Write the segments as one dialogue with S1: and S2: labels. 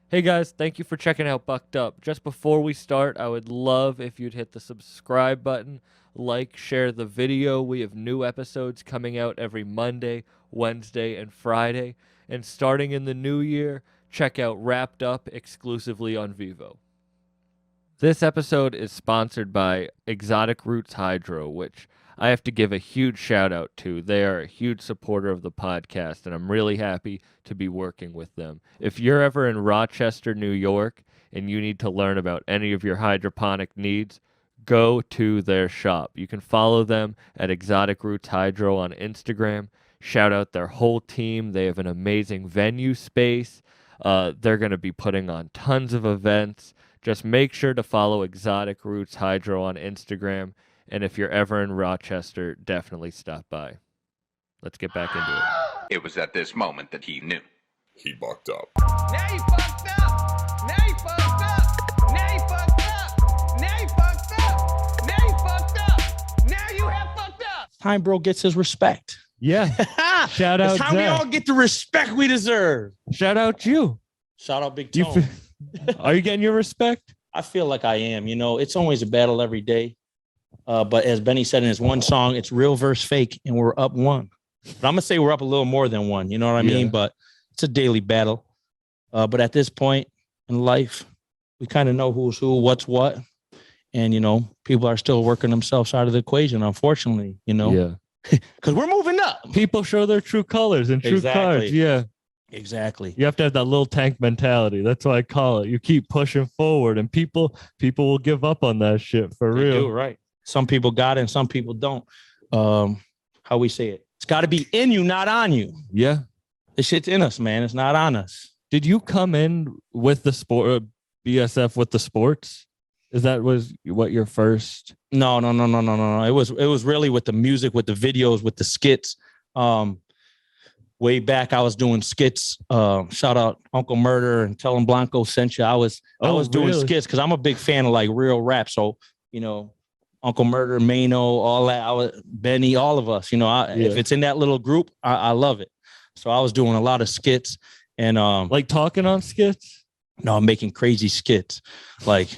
S1: Hey guys, thank you for checking out Bucked Up. Just before we start, I would love if you'd hit the subscribe button, like, share the video. We have new episodes coming out every Monday, Wednesday, and Friday. And starting in the new year, check out Wrapped Up exclusively on Vivo. This episode is sponsored by Exotic Roots Hydro, which I have to give a huge shout out to. They are a huge supporter of the podcast, and I'm really happy to be working with them. If you're ever in Rochester, New York, and you need to learn about any of your hydroponic needs, go to their shop. You can follow them at Exotic Roots Hydro on Instagram. Shout out their whole team. They have an amazing venue space. They're going to be putting on tons of events. Just make sure to follow Exotic Roots Hydro on Instagram. And if you're ever in Rochester, definitely stop by. Let's get back into it.
S2: It was at this moment that he knew.
S3: He bucked up.
S4: Now you fucked up. Now you fucked up. Now you fucked up. Now you fucked up. Now you fucked up. Now you have fucked up.
S5: Time bro gets his respect.
S1: Yeah. Shout out
S5: It's time we
S1: Zach.
S5: all get the respect we deserve.
S1: Shout out you.
S5: Shout out Big
S1: You
S5: Tone.
S1: Are you getting your respect?
S5: I feel like I am. You know, it's always a battle every day. But as Benny said in his one song, it's real versus fake, and we're up one. But I'm gonna say we're up a little more than one. You know what I mean?
S1: Yeah.
S5: But it's a daily battle. But at this point in life, we kind of know who's who, what's what, and you know, people are still working themselves out of the equation. Unfortunately, you know,
S1: Yeah.
S5: because we're moving up.
S1: People show their true colors and true
S5: Exactly.
S1: cards. Yeah.
S5: Exactly.
S1: You have to have that little tank mentality. That's what I call it. You keep pushing forward, and people will give up on that shit for
S5: They
S1: real.
S5: do, right? Some people got it and some people don't. How we say it? It's got to be in you, not on you.
S1: Yeah.
S5: The shit's in us, man. It's not on us.
S1: Did you come in with the sport BSF with the sports? Is that was what your first?
S5: No. It was really with the music, with the videos, with the skits. Way back, I was doing skits. Shout out Uncle Murder and Tell 'em Blanco sent you. I was doing
S1: really?
S5: skits because I'm a big fan of like real rap. So you know, Uncle Murder, Mano, all that. Benny, all of us. You know, if it's in that little group, I love it. So I was doing a lot of skits and
S1: Like talking on skits?
S5: no, I'm making crazy skits, like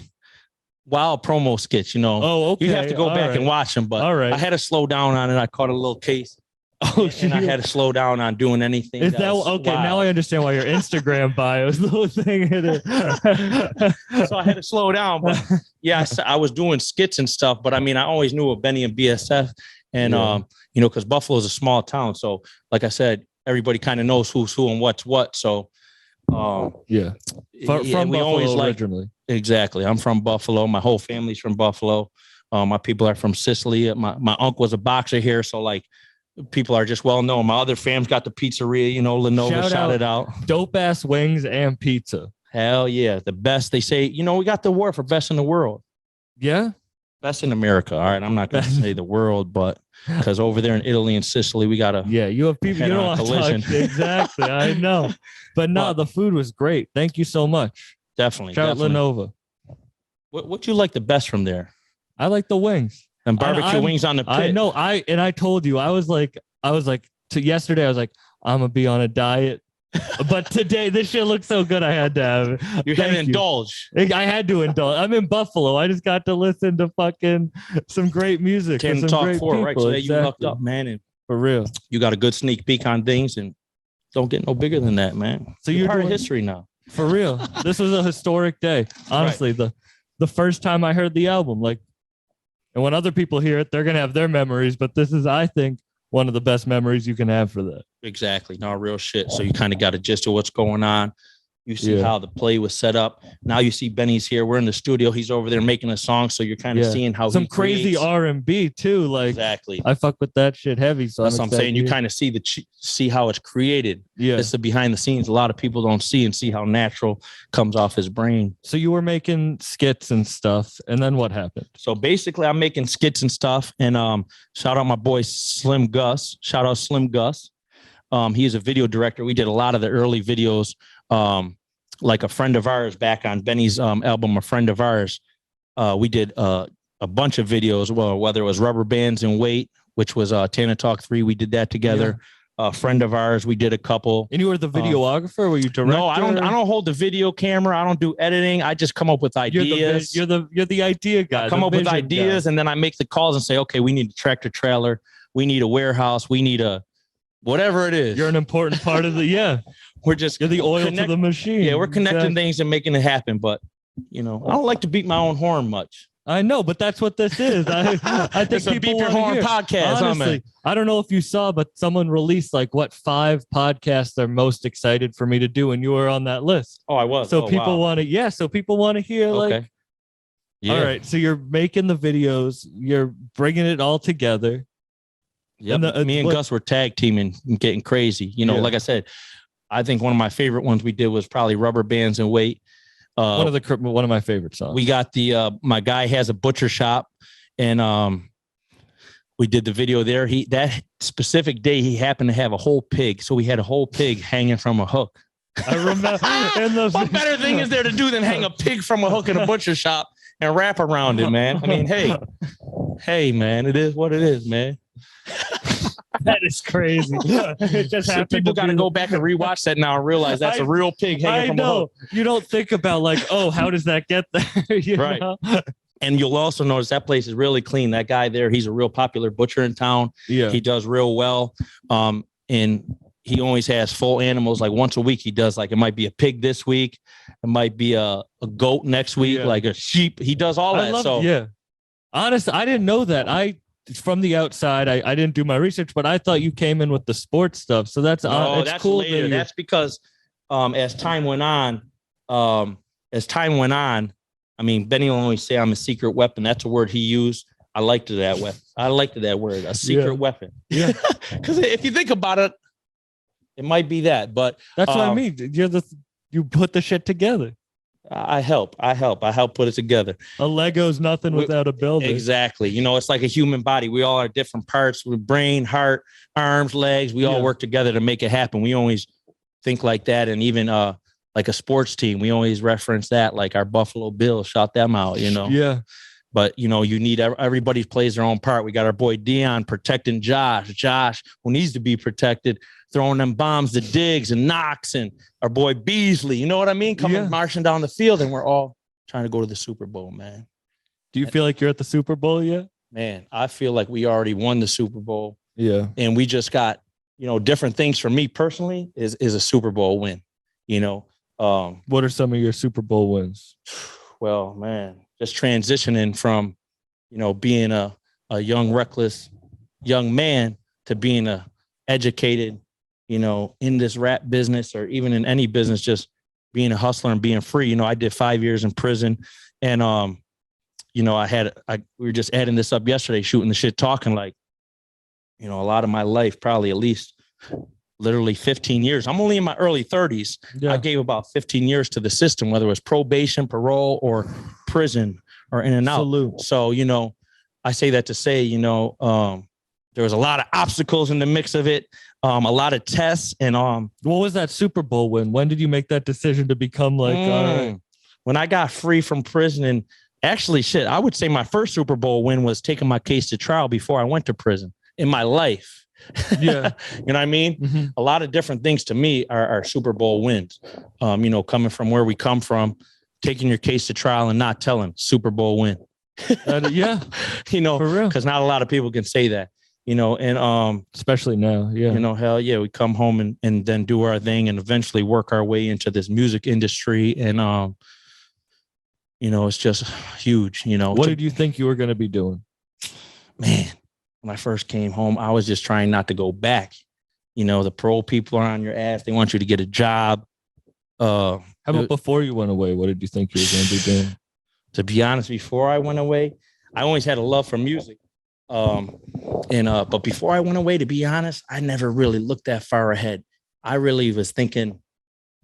S5: wild promo skits. You know,
S1: Oh, okay.
S5: you have to go
S1: All
S5: back
S1: right.
S5: and watch them. But
S1: All right.
S5: I had to slow down on it. I caught a little case.
S1: Oh,
S5: And I had to slow down on doing anything.
S1: Is that
S5: was
S1: okay?
S5: wild.
S1: Now I understand why your Instagram bio is the little thing in it.
S5: So I had to slow down. But yeah, I was doing skits and stuff. But I mean, I always knew of Benny and BSF, and
S1: Yeah.
S5: you know, because Buffalo is a small town. So, like I said, everybody kind of knows who's who and what's what. So,
S1: Yeah. From
S5: we
S1: Buffalo
S5: always
S1: originally.
S5: exactly. I'm from Buffalo. My whole family's from Buffalo. My people are from Sicily. My uncle was a boxer here, so like. People are just well known. My other fam's got the pizzeria, you know, Lenovo
S1: Shout
S5: it out.
S1: Dope ass wings and pizza.
S5: Hell yeah. The best. They say, you know, we got the award for best in the world.
S1: Yeah.
S5: Best in America. All right. I'm not going to say the world, but because over there in Italy and Sicily, we got to.
S1: Yeah. You have people you
S5: Head-on
S1: don't want to
S5: collision.
S1: talk. Exactly. I know. But no,
S5: But-
S1: the food was great. Thank you so much.
S5: Definitely.
S1: Shout out
S5: definitely.
S1: Lenovo.
S5: What you like the best from there?
S1: I like the wings.
S5: And barbecue
S1: I'm-
S5: wings on the pit.
S1: I know. I told you, I was like to yesterday, I was like, I'm gonna be on a diet. But today, this shit looks so good. I had to have it.
S5: You had to
S1: Thank you.
S5: indulge.
S1: I had to indulge. I'm in Buffalo. I just got to listen to fucking some great music.
S5: Can't
S1: and some
S5: talk
S1: great
S5: for it, right?
S1: people.
S5: So that you hooked
S1: Exactly.
S5: up, man. And
S1: For real.
S5: you got a good sneak peek on things and don't get no bigger than that, man.
S1: So
S5: You're
S1: you're
S5: part of
S1: doing-
S5: history now.
S1: For real. This was a historic day. Honestly, the first time I heard the album, like, and when other people hear it, they're gonna have their memories. But this is, I think, one of the best memories you can have for that.
S5: Exactly. No real shit. So you kind of got a gist of what's going on. You see
S1: Yeah.
S5: how the play was set up. Now you see Benny's here. We're in the studio. He's over there making a song. So you're kind of
S1: Yeah.
S5: seeing how
S1: Some
S5: he
S1: crazy
S5: creates.
S1: R&B too. Like
S5: Exactly.
S1: I fuck with that shit heavy. So
S5: That's what I'm saying. You
S1: excited.
S5: kind of see see how it's created.
S1: Yeah.
S5: It's the behind the scenes. A lot of people don't see and see how natural comes off his brain.
S1: So you were making skits and stuff, and then what happened?
S5: So basically, I'm making skits and stuff. And shout out my boy Slim Gus. Shout out Slim Gus. He is a video director. We did a lot of the early videos. Like a friend of ours back on Benny's album, A Friend of Ours. We did a bunch of videos. Well, whether it was Rubber Bands and Weight, which was Tana Talk 3, we did that together. a friend of ours. We did a couple.
S1: And you were the videographer? Were you director?
S5: No, I don't hold the video camera. I don't do editing. I just come up with ideas.
S1: You're the idea guy.
S5: I come up with ideas, and then I make the calls and say, okay, we need a tractor trailer. We need a warehouse. We need a whatever it is.
S1: You're an important part of the you're the oil to the machine.
S5: Yeah, we're connecting things and making it happen. But I don't like to beat my own horn much.
S1: I know, but that's what this is. I think
S5: it's a
S1: people
S5: beat your horn podcast.
S1: Honestly, I don't know if you saw, but someone released 5 podcasts they're most excited for me to do, and you were on that list.
S5: Oh, I was.
S1: So people want to, So people want to hear
S5: okay.
S1: All right. So you're making the videos, you're bringing it all together.
S5: Yeah. Me and Gus were tag teaming and getting crazy. Like I said, I think one of my favorite ones we did was probably Rubber Bands and Weight.
S1: One of my favorite songs.
S5: We got my guy has a butcher shop, and we did the video there. That specific day he happened to have a whole pig, so we had a whole pig hanging from a hook.
S1: I remember.
S5: What better thing is there to do than hang a pig from a hook in a butcher shop and wrap around it, man? I mean, hey, man, it is what it is, man.
S1: That is crazy. It just
S5: so people got to go back and rewatch that now and realize that's a real pig hanging from a hook.
S1: You don't think about how does that get there?
S5: Right.
S1: Know?
S5: And you'll also notice that place is really clean. That guy there, he's a real popular butcher in town.
S1: Yeah.
S5: He does real well. And he always has full animals. Like once a week, he does it might be a pig this week. It might be a goat next week, like a sheep. He does all that.
S1: Honestly, I didn't know that. From the outside, I didn't do my research, but I thought you came in with the sports stuff. So that's
S5: that's
S1: cool.
S5: Later. That's because as time went on, I mean, Benny will always say I'm a secret weapon. That's a word he used. I liked that weapon. I liked that word, a secret weapon. Yeah. Because if you think about it, it might be that. But
S1: that's what I mean. You put the shit together.
S5: I help put it together.
S1: A Lego's nothing without a builder.
S5: Exactly. It's like a human body. We all are different parts with brain, heart, arms, legs. We all work together to make it happen. We always think like that. And even like a sports team, we always reference that, like our Buffalo Bills, shout them out,
S1: Yeah.
S5: But, you need everybody plays their own part. We got our boy Dion protecting Josh, who needs to be protected, throwing them bombs to Diggs and Knox, and our boy Beasley. You know what I mean? Coming marching down the field, and we're all trying to go to the Super Bowl, man.
S1: Do you feel like you're at the Super Bowl yet?
S5: Man, I feel like we already won the Super Bowl.
S1: Yeah.
S5: And we just got, different things for me personally is a Super Bowl win.
S1: What are some of your Super Bowl wins?
S5: Well, man, just transitioning from, being a young, reckless young man to being a educated, in this rap business or even in any business, just being a hustler and being free. I did 5 years in prison, and, we were just adding this up yesterday, shooting the shit, talking a lot of my life, probably at least literally 15 years. I'm only in my early 30s. Yeah. I gave about 15 years to the system, whether it was probation, parole, or prison or in and out.
S1: Salute.
S5: So, I say that to say, there was a lot of obstacles in the mix of it, a lot of tests. And
S1: what was that Super Bowl win? When did you make that decision to become all right?
S5: When I got free from prison, and actually, I would say my first Super Bowl win was taking my case to trial before I went to prison in my life.
S1: Yeah.
S5: You know what I mean? Mm-hmm. A lot of different things to me are Super Bowl wins. Coming from where we come from, taking your case to trial and not telling, Super Bowl win.
S1: Yeah.
S5: For real. Because not a lot of people can say that, and
S1: especially now. Yeah.
S5: Hell yeah, we come home and then do our thing and eventually work our way into this music industry. And it's just huge, What
S1: did you think you were going to be doing?
S5: Man, when I first came home, I was just trying not to go back. The parole people are on your ass. They want you to get a job.
S1: How about before you went away? What did you think you were going to be doing?
S5: To be honest, before I went away, I always had a love for music. But before I went away, to be honest, I never really looked that far ahead. I really was thinking,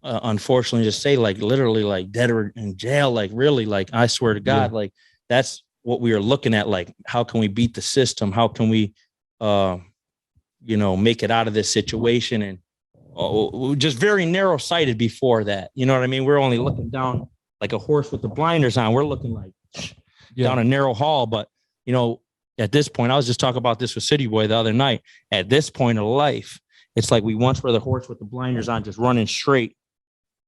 S5: unfortunately, to say literally dead or in jail, really, I swear to God, that's what we were looking at. How can we beat the system? How can we, make it out of this situation? And just very narrow sighted before that. You know what I mean? We're only looking down like a horse with the blinders on. We're looking down a narrow hall. But, at this point, I was just talking about this with City Boy the other night. At this point of life, It's like we once were the horse with the blinders on, just running straight,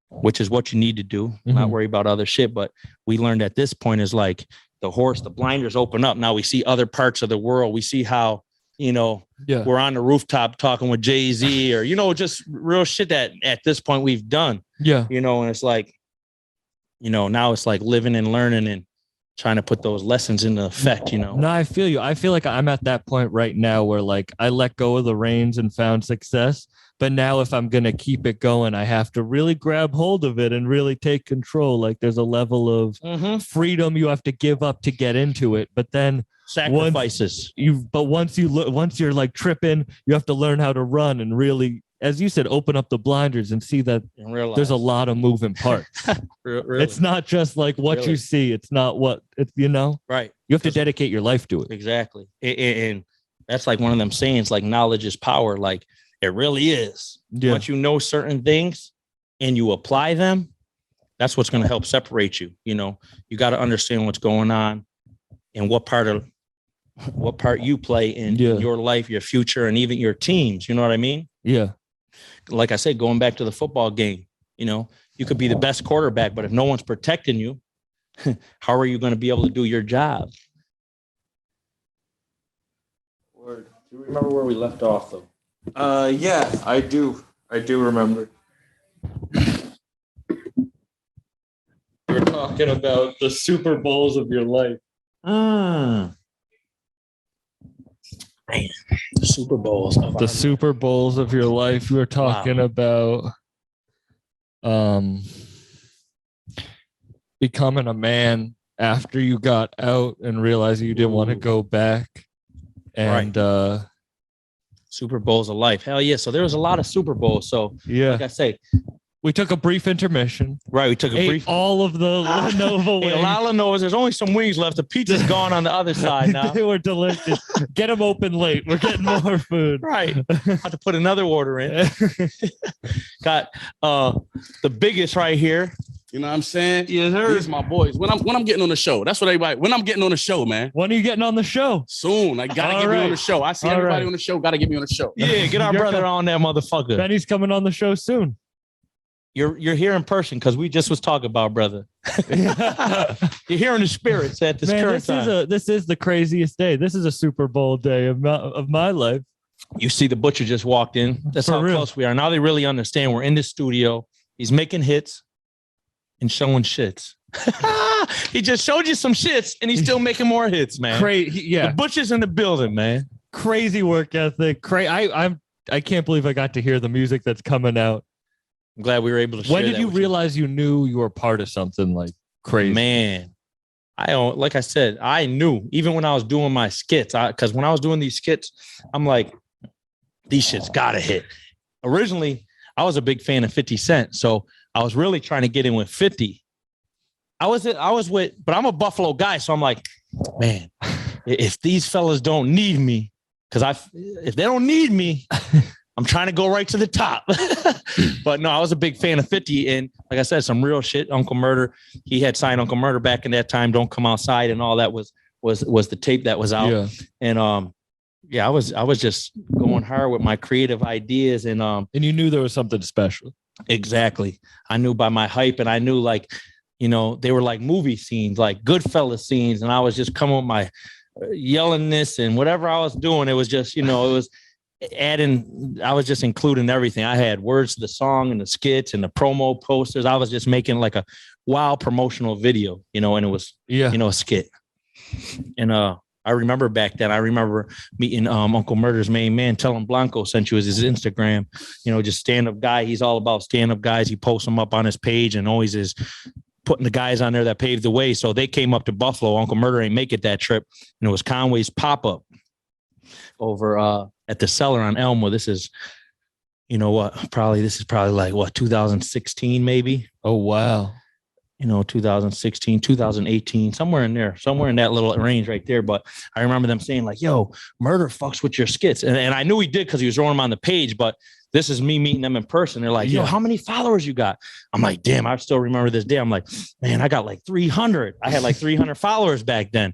S5: which is what you need to do. Not worry about other shit. But we learned at this point is like the horse, the blinders open up. Now we see other parts of the world. We see how, we're on the rooftop talking with Jay-Z or, just real shit that at this point we've done.
S1: Yeah.
S5: And it's like, now it's like living and learning and trying to put those lessons into effect,
S1: No, I feel you. I feel like I'm at that point right now where like I let go of the reins and found success. But now if I'm going to keep it going, I have to really grab hold of it and really take control. Like there's a level of freedom you have to give up to get into it. But then
S5: sacrifices.
S1: Once you're like tripping, you have to learn how to run and really, as you said, open up the blinders and see that there's a lot of moving parts.
S5: Really?
S1: It's not just like what you see. It's not what it's,
S5: right.
S1: You have to dedicate your life to it.
S5: Exactly. And that's like one of them sayings, like knowledge is power. Like it really is. Yeah. Once you know certain things and you apply them, that's what's going to help separate you. You got to understand what's going on and what part you play in your life, your future, and even your teams. You know what I mean?
S1: Yeah.
S5: Like I said, going back to the football game, you could be the best quarterback, but if no one's protecting you, how are you going to be able to do your job? Do you remember where we left off, though?
S1: Yeah, I do. I do remember. We're talking about the Super Bowls of your life.
S5: Man, the Super Bowls.
S1: The Super Bowls of your life. We were talking about becoming a man after you got out and realizing you didn't want to go back. And
S5: Super Bowls of life. Hell yeah. So there was a lot of Super Bowls. So like I say,
S1: we took a brief intermission.
S5: Right. We took a brief.
S1: All of the Lenovo wings.
S5: A lot of Lenovas. There's only some wings left. The pizza's gone on the other side now.
S1: They were delicious. Get them open late. We're getting more food.
S5: Right. Have to put another order in. Got the biggest right here.
S3: You know what I'm saying?
S5: Yes, sir.
S3: These my boys. When I'm getting on the show, that's what everybody. When I'm getting on the show, man.
S1: When are you getting on the show?
S3: Soon. I gotta get me on the show. I see everybody on the show. Gotta get me on the show.
S5: Yeah, get our brother on that motherfucker.
S1: Benny's coming on the show soon.
S5: You're here in person because we just was talking about brother. You're hearing the spirits at this current time.
S1: This is the craziest day. This is a Super Bowl day of my life.
S5: You see, the butcher just walked in. That's how close we are. Now they really understand. We're in the studio. He's making hits and showing shits. He just showed you some shits and he's still making more hits, man.
S1: Yeah.
S5: The butcher's in the building, man.
S1: Crazy work ethic. I can't believe I got to hear the music that's coming out.
S5: I'm glad we were able to share that.
S1: When did you realize you knew you were part of something like crazy?
S5: Man, like I said, I knew even when I was doing my skits, because when I was doing these skits, I'm like, these shits gotta hit. Originally, I was a big fan of 50 Cent, so I was really trying to get in with 50. I was with, but I'm a Buffalo guy, so I'm like, man, if these fellas don't need me, because if they don't need me, I'm trying to go right to the top. But no, I was a big fan of 50. And like I said, some real shit. Uncle Murder, he had signed Uncle Murder back in that time. Don't Come Outside and all that was the tape that was out. Yeah. And I was just going hard with my creative ideas. And
S1: you knew there was something special.
S5: Exactly. I knew by my hype, and I knew they were like movie scenes, like Goodfellas scenes. And I was just coming with my yellingness and whatever I was doing. It was just, it was I was just including everything. I had words to the song and the skits and the promo posters. I was just making like a wild promotional video, and it was, a skit. And I remember back then, I remember meeting Uncle Murder's main man. Tell him Blanco sent you his Instagram, just stand-up guy. He's all about stand-up guys. He posts them up on his page and always is putting the guys on there that paved the way. So they came up to Buffalo. Uncle Murder ain't make it that trip. And it was Conway's pop-up over at the Cellar on Elmwood. This is, this is probably like 2016 maybe.
S1: Oh, wow.
S5: 2016, 2018, somewhere in that little range right there. But I remember them saying like, yo, Murder fucks with your skits. And I knew he did because he was throwing them on the page, but this is me meeting them in person. They're like, yo, how many followers you got? I'm like, damn, I still remember this day. I'm like, man, I got like 300. I had like 300 followers back then.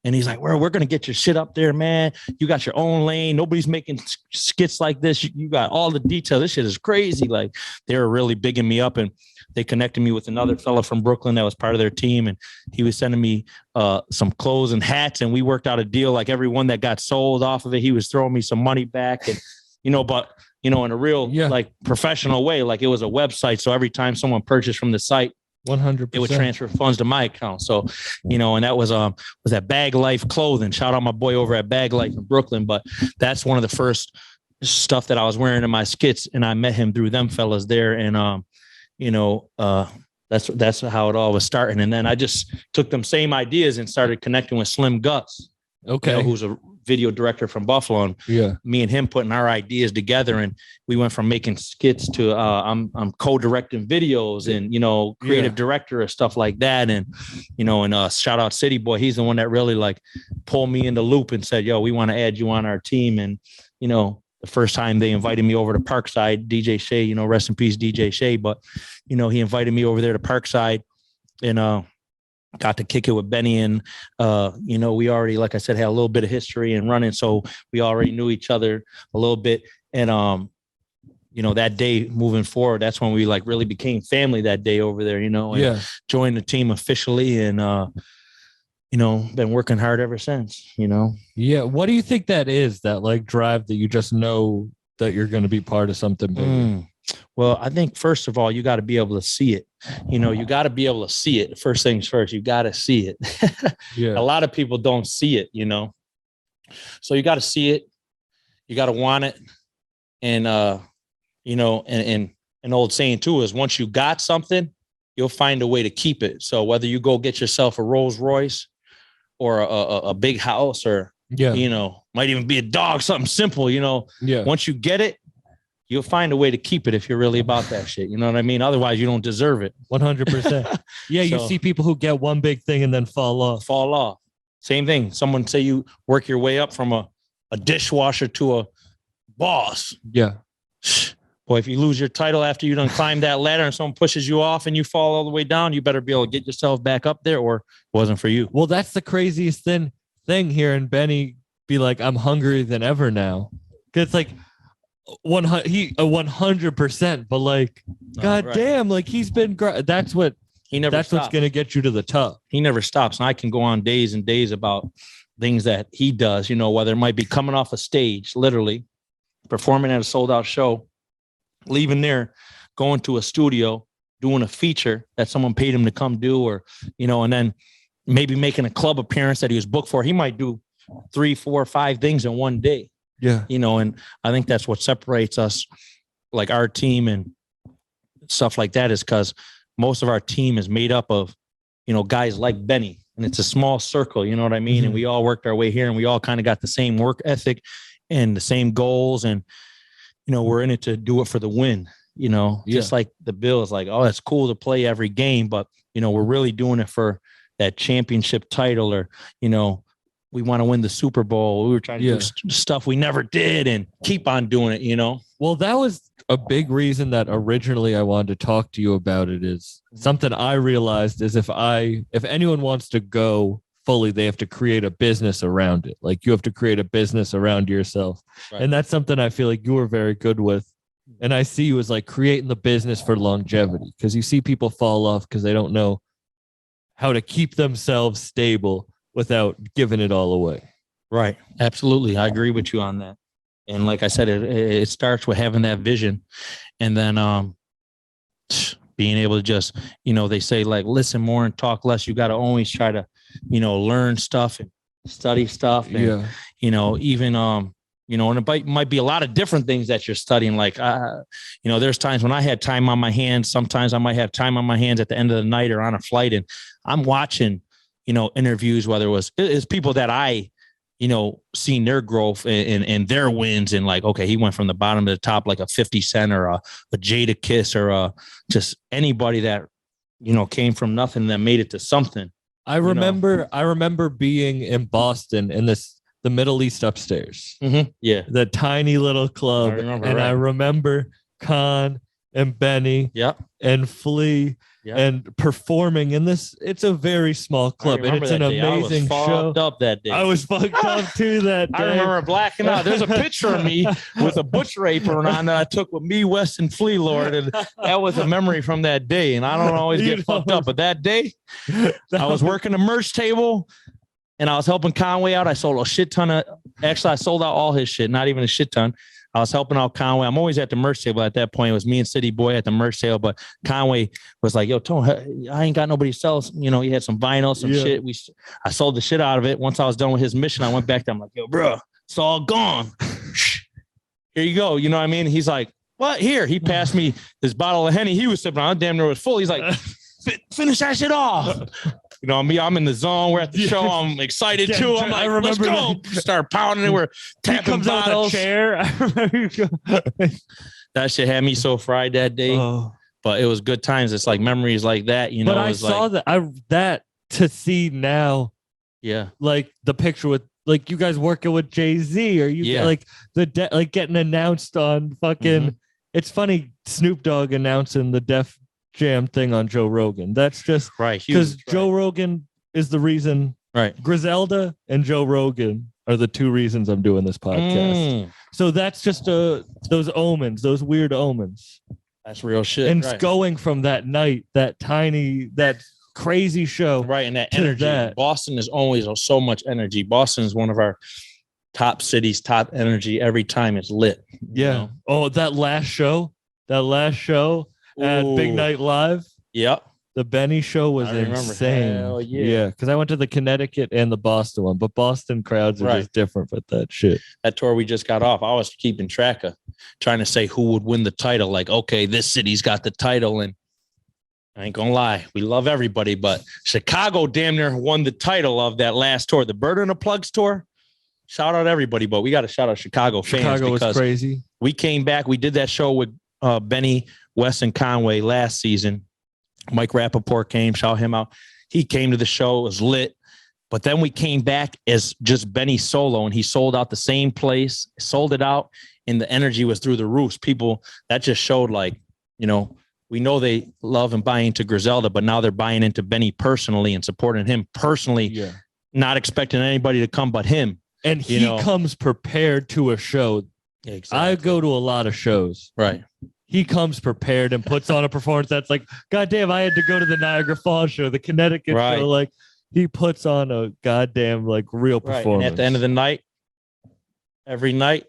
S5: And he's like, well, we're going to get your shit up there, man. You got your own lane. Nobody's making skits like this. You got all the detail. This shit is crazy. Like, they were really bigging me up, and they connected me with another fella from Brooklyn that was part of their team. And he was sending me some clothes and hats, and we worked out a deal. Like, everyone that got sold off of it, he was throwing me some money back. And, but, in a real like professional way, like it was a website. So every time someone purchased from the site,
S1: 100%,
S5: it would transfer funds to my account. So, and that was that Bag Life clothing. Shout out my boy over at Bag Life in Brooklyn. But that's one of the first stuff that I was wearing in my skits, and I met him through them fellas there. And that's how it all was starting. And then I just took them same ideas and started connecting with Slim Gus.
S1: Okay,
S5: who's a video director from Buffalo, and me and him putting our ideas together, and we went from making skits to I'm co-directing videos and creative director or stuff like that, and shout out City Boy, he's the one that really like pulled me in the loop and said, yo, we want to add you on our team. And the first time they invited me over to Parkside, DJ Shay, rest in peace DJ Shay, but he invited me over there to Parkside, and got to kick it with Benny, and we already, like I said, had a little bit of history and running, so we already knew each other a little bit. And that day moving forward, that's when we like really became family that day over there, and joined the team officially, and been working hard ever since.
S1: What do you think that is, that like drive that you just know that you're going to be part of something big?
S5: Well, I think first of all, you got to be able to see it. You got to be able to see it. First things first, you got to see it. A lot of people don't see it, so you got to see it. You got to want it. And, and an old saying too is, once you got something, you'll find a way to keep it. So whether you go get yourself a Rolls Royce or a big house, or, might even be a dog, something simple, once you get it, you'll find a way to keep it if you're really about that shit. You know what I mean? Otherwise, you don't deserve it.
S1: 100%. You see people who get one big thing and then fall off.
S5: Same thing. Someone say you work your way up from a dishwasher to a boss.
S1: Yeah.
S5: Boy, if you lose your title after you done climb that ladder and someone pushes you off and you fall all the way down, you better be able to get yourself back up there, or it wasn't for you.
S1: Well, that's the craziest thing hearing Benny be like, I'm hungrier than ever now. It's like, 100%, but like, damn, like he's been that's what's gonna get you to the top.
S5: He never stops, and I can go on days and days about things that he does, whether it might be coming off a stage, literally performing at a sold out show, leaving there, going to a studio, doing a feature that someone paid him to come do, or and then maybe making a club appearance that he was booked for. He might do 3, 4, 5 things in one day.
S1: Yeah.
S5: And I think that's what separates us, like our team and stuff like that, is because most of our team is made up of, guys like Benny, and it's a small circle, you know what I mean? Mm-hmm. And we all worked our way here, and we all kind of got the same work ethic and the same goals. And, we're in it to do it for the win, just like the Bills, like, oh, it's cool to play every game, but, we're really doing it for that championship title, or, we want to win the Super Bowl. We were trying to do stuff we never did and keep on doing it,
S1: Well, that was a big reason that originally I wanted to talk to you about it. Is something I realized is if anyone wants to go fully, they have to create a business around it. Like, you have to create a business around yourself. Right. And that's something I feel like you were very good with. And I see you as like creating the business for longevity, because you see people fall off because they don't know how to keep themselves stable without giving it all away.
S5: Right. Absolutely. I agree with you on that. And like I said, it starts with having that vision, and then being able to just, they say like, listen more and talk less. You got to always try to, learn stuff and study stuff. And, even, and it might be a lot of different things that you're studying. Like, there's times when I had time on my hands. Sometimes I might have time on my hands at the end of the night or on a flight, and I'm watching, interviews, whether it's people that I, seen their growth and their wins, and like, okay, he went from the bottom to the top, like a 50 Cent or a Jada Kiss, or just anybody that, came from nothing that made it to something.
S1: I remember being in Boston, and this the Middle East upstairs.
S5: Yeah.
S1: The tiny little club.
S5: I remember,
S1: and
S5: right.
S1: I remember Khan and Benny and Flea and performing in this. It's a very small club and it's an amazing show.
S5: Up that day.
S1: I was fucked up too that day.
S5: I remember blacking out. There's a picture of me with a butcher apron on that I took with me, Wes, and Flea Lord, and that was a memory from that day. And I don't always get fucked up, but that day I was working the merch table and I was helping Conway out. I sold a shit ton of. Actually, I sold out all his shit, not even a shit ton. I was helping out Conway. I'm always at the merch table at that point. It was me and City Boy at the merch table, but Conway was like, yo, Tone, I ain't got nobody to sell. You know, he had some vinyl, some shit. I sold the shit out of it. Once I was done with his mission, I went back to him like, yo, bro, it's all gone. Here you go. You know what I mean? He's like, what? Here. He passed me this bottle of Henny he was sipping on. Damn near was full. He's like, finish that shit off. You know, me, I'm in the zone. We're at the show. I'm excited too. I'm like, let's go. Start pounding it. We're tapping
S1: comes out
S5: bottles.
S1: of the chair. I remember
S5: That shit had me so fried that day. But it was good times. It's like memories like that, you know.
S1: But I saw that to see now.
S5: Yeah.
S1: Like the picture with like you guys working with Jay-Z or you like like getting announced on fucking it's funny Snoop Dogg announcing the Def Jam thing on Joe Rogan. That's just
S5: right
S1: because Joe Rogan is the reason.
S5: Right.
S1: Griselda and Joe Rogan are the two reasons I'm doing this podcast. So that's just those omens, those weird omens.
S5: That's real shit.
S1: And going from that night, that crazy show,
S5: right? And that energy. Boston is always so much energy. Boston is one of our top cities, top energy. Every time it's lit.
S1: Yeah.
S5: Know?
S1: Oh, that last show at Big Night Live.
S5: Yep.
S1: The Benny show was insane.
S5: Hell
S1: yeah. Because I went to the Connecticut and the Boston one, but Boston crowds are just different with that shit.
S5: That tour we just got off, I was keeping track of trying to say who would win the title. Like, okay, this city's got the title, and I ain't gonna lie, we love everybody, but Chicago damn near won the title of that last tour, the Bird and the Plugs tour. Shout out everybody, but we got to shout out Chicago fans.
S1: Chicago was crazy.
S5: We came back. We did that show with Benny, Wes, and Conway last season. Mike Rappaport came, shout him out. He came to the show, it was lit. But then we came back as just Benny solo, and he sold out the same place, sold it out, and the energy was through the roofs. People, that just showed like, you know, we know they love and buy into Griselda, but now they're buying into Benny personally and supporting him personally, not expecting anybody to come but him.
S1: And he comes prepared to a show.
S5: Exactly.
S1: I go to a lot of shows.
S5: Right.
S1: He comes prepared and puts on a performance that's like, goddamn, I had to go to the Niagara Falls show, the Connecticut show. Like, he puts on a goddamn, like, real performance.
S5: And at the end of the night, every night,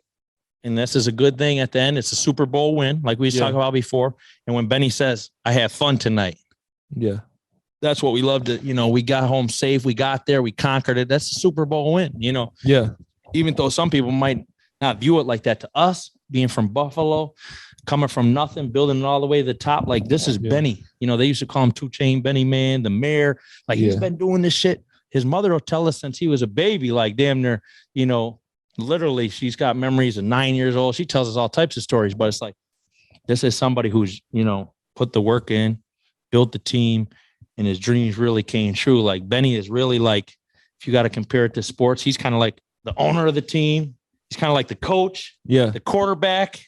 S5: and this is a good thing at the end, it's a Super Bowl win, like we was talking about before. And when Benny says, I had fun tonight.
S1: Yeah.
S5: That's what we love to, you know, we got home safe. We got there. We conquered it. That's a Super Bowl win, you know?
S1: Yeah.
S5: Even though some people might not view it like that, to us, being from Buffalo, coming from nothing, building it all the way to the top. Like, this is Benny. You know, they used to call him 2 Chainz Benny Man, the mayor. Like, he's been doing this shit. His mother will tell us since he was a baby, like, damn near, you know, literally, she's got memories of 9 years old. She tells us all types of stories, but it's like, this is somebody who's, you know, put the work in, built the team, and his dreams really came true. Like, Benny is really like, if you got to compare it to sports, he's kind of like the owner of the team. He's kind of like the coach, the quarterback,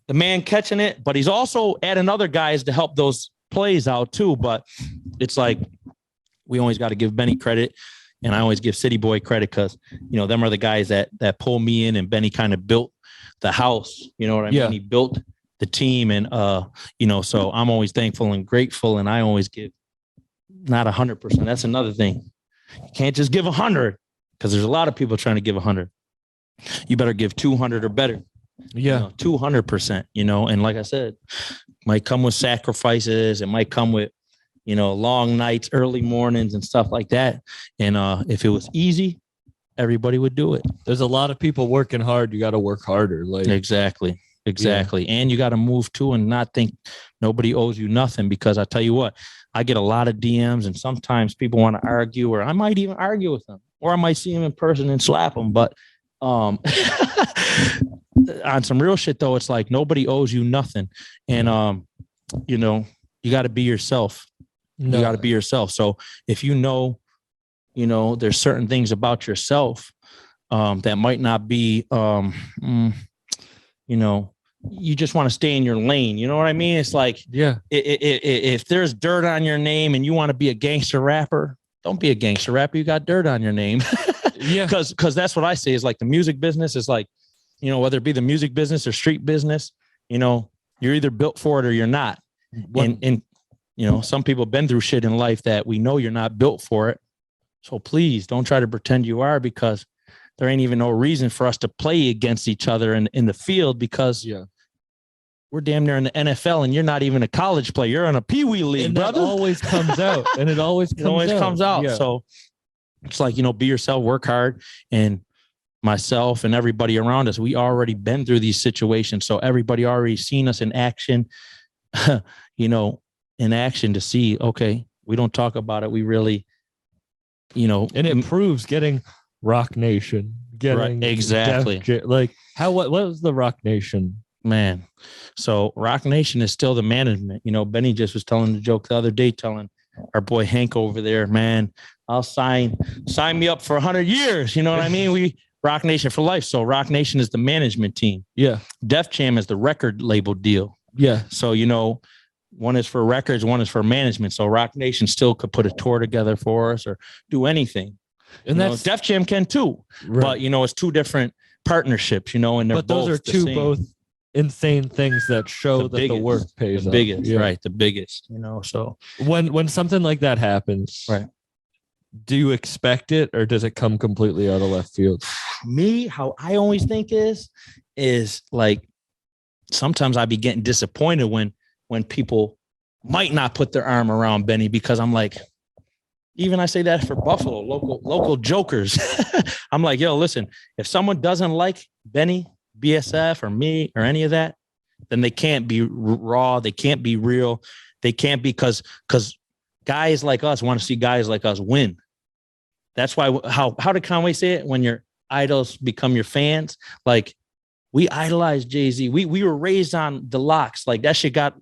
S5: the man catching it, but he's also adding other guys to help those plays out too. But it's like, we always got to give Benny credit, and I always give City Boy credit because, you know, them are the guys that pull me in, and Benny kind of built the house. You know what I mean? He built the team, and you know, so I'm always thankful and grateful, and I always give not 100%. That's another thing. You can't just give 100 because there's a lot of people trying to give 100. You better give 200 or better.
S1: Yeah.
S5: 200%, you know, and like I said, might come with sacrifices. It might come with, you know, long nights, early mornings and stuff like that. And if it was easy, everybody would do it.
S1: There's a lot of people working hard. You got to work harder. Like,
S5: Exactly. And you got to move too and not think nobody owes you nothing, because I tell you what, I get a lot of DMs, and sometimes people want to argue, or I might even argue with them, or I might see them in person and slap them. But on some real shit though, it's like nobody owes you nothing. And you know, you got to be yourself. You got to be yourself. So if you know, there's certain things about yourself that might not be, you know, you just want to stay in your lane. You know what I mean? It's like, if there's dirt on your name and you want to be a gangster rapper, don't be a gangster rapper. You got dirt on your name.
S1: Yeah.
S5: Because that's what I say is like the music business is like, you know, whether it be the music business or street business, you know, you're either built for it or you're not. And you know, some people have been through shit in life that we know you're not built for it. So please don't try to pretend you are, because there ain't even no reason for us to play against each other in the field, because we're damn near in the NFL and you're not even a college player. You're on a peewee league,
S1: and
S5: brother.
S1: That always comes out. And it always comes out. Yeah.
S5: So it's like, you know, be yourself, work hard. And myself and everybody around us, we already been through these situations. So everybody already seen us in action, you know, in action to see, okay, we don't talk about it. We really, you know,
S1: and it proves getting Rock Nation, getting
S5: right, exactly.
S1: Like what was the Rock Nation?
S5: Man. So Rock Nation is still the management. You know, Benny just was telling the joke the other day, telling our boy Hank over there, man, I'll sign me up for 100 years. You know what I mean? We Rock Nation for life. So Rock Nation is the management team. Yeah. Def Jam is the record label deal. Yeah. So, you know, one is for records, one is for management. So Rock Nation still could put a tour together for us or do anything. And that's Def Jam can too. Right. But, you know, it's two different partnerships, you know, and they're
S1: but those
S5: both
S1: are two both insane things that show that the work pays
S5: the biggest, right? The biggest, you know. So
S1: when something like that happens,
S5: right,
S1: do you expect it or does it come completely out of left field?
S5: Me, how I always think is like sometimes I be getting disappointed when people might not put their arm around Benny, because I'm like, even I say that for Buffalo, local jokers. I'm like, yo, listen, if someone doesn't like Benny, BSF, or me, or any of that, then they can't be raw. They can't be real. They can't be, because guys like us want to see guys like us win. That's why, how did Conway say it? When your idols become your fans, like we idolize Jay-Z. We were raised on the Locks. Like that shit got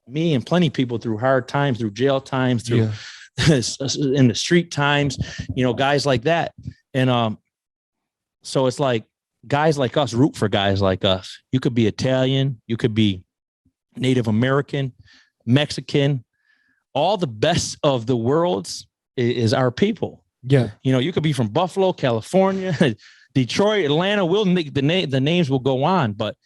S5: me and plenty of people through hard times, through jail times, through in the street times, you know, guys like that. And so it's like guys like us root for guys like us. You could be Italian, you could be Native American, Mexican, all the best of the worlds is our people. Yeah. You know, you could be from Buffalo, California, Detroit, Atlanta. The names will go on. But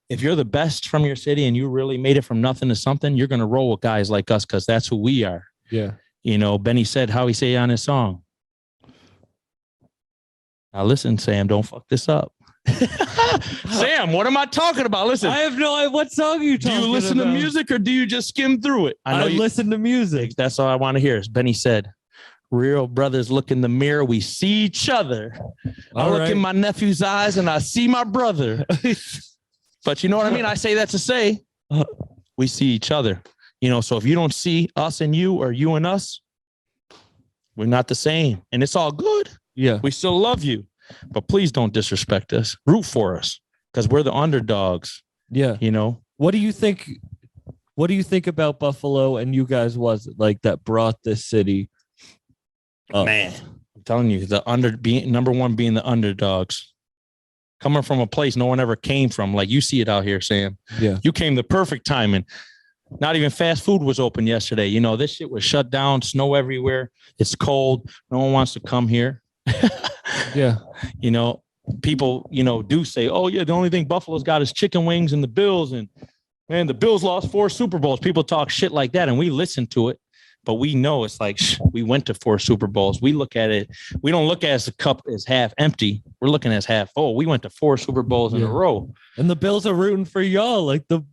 S5: if you're the best from your city and you really made it from nothing to something, you're going to roll with guys like us, because that's who we are. Yeah. You know, Benny said, how he say on his song. Now listen, Sam, don't fuck this up. Sam, what am I talking about? Listen,
S1: I have no idea. What song are you talking about?
S5: Do you listen to music or do you just skim through it?
S1: I listen to music.
S5: That's all I want to hear. Is Benny said, real brothers look in the mirror, we see each other. I look in my nephew's eyes and I see my brother. But you know what I mean? I say that to say we see each other. You know, so if you don't see us and you, or you and us, we're not the same. And it's all good. Yeah. We still love you. But please don't disrespect us. Root for us, because we're the underdogs. Yeah. You know?
S1: What do you think about Buffalo and you guys was it like that brought this city up?
S5: Man, I'm telling you, number one being the underdogs. Coming from a place no one ever came from. Like you see it out here, Sam. Yeah. You came the perfect time, and not even fast food was open yesterday. You know, this shit was shut down, snow everywhere. It's cold. No one wants to come here. Yeah. You know, people, you know, do say, oh, yeah, the only thing Buffalo's got is chicken wings and the Bills. And, man, the Bills lost 4 Super Bowls. People talk shit like that, and we listen to it. But we know it's like, we went to 4 Super Bowls. We look at it. We don't look at the cup as half empty. We're looking at half full. We went to 4 Super Bowls in a row.
S1: And the Bills are rooting for y'all. Like the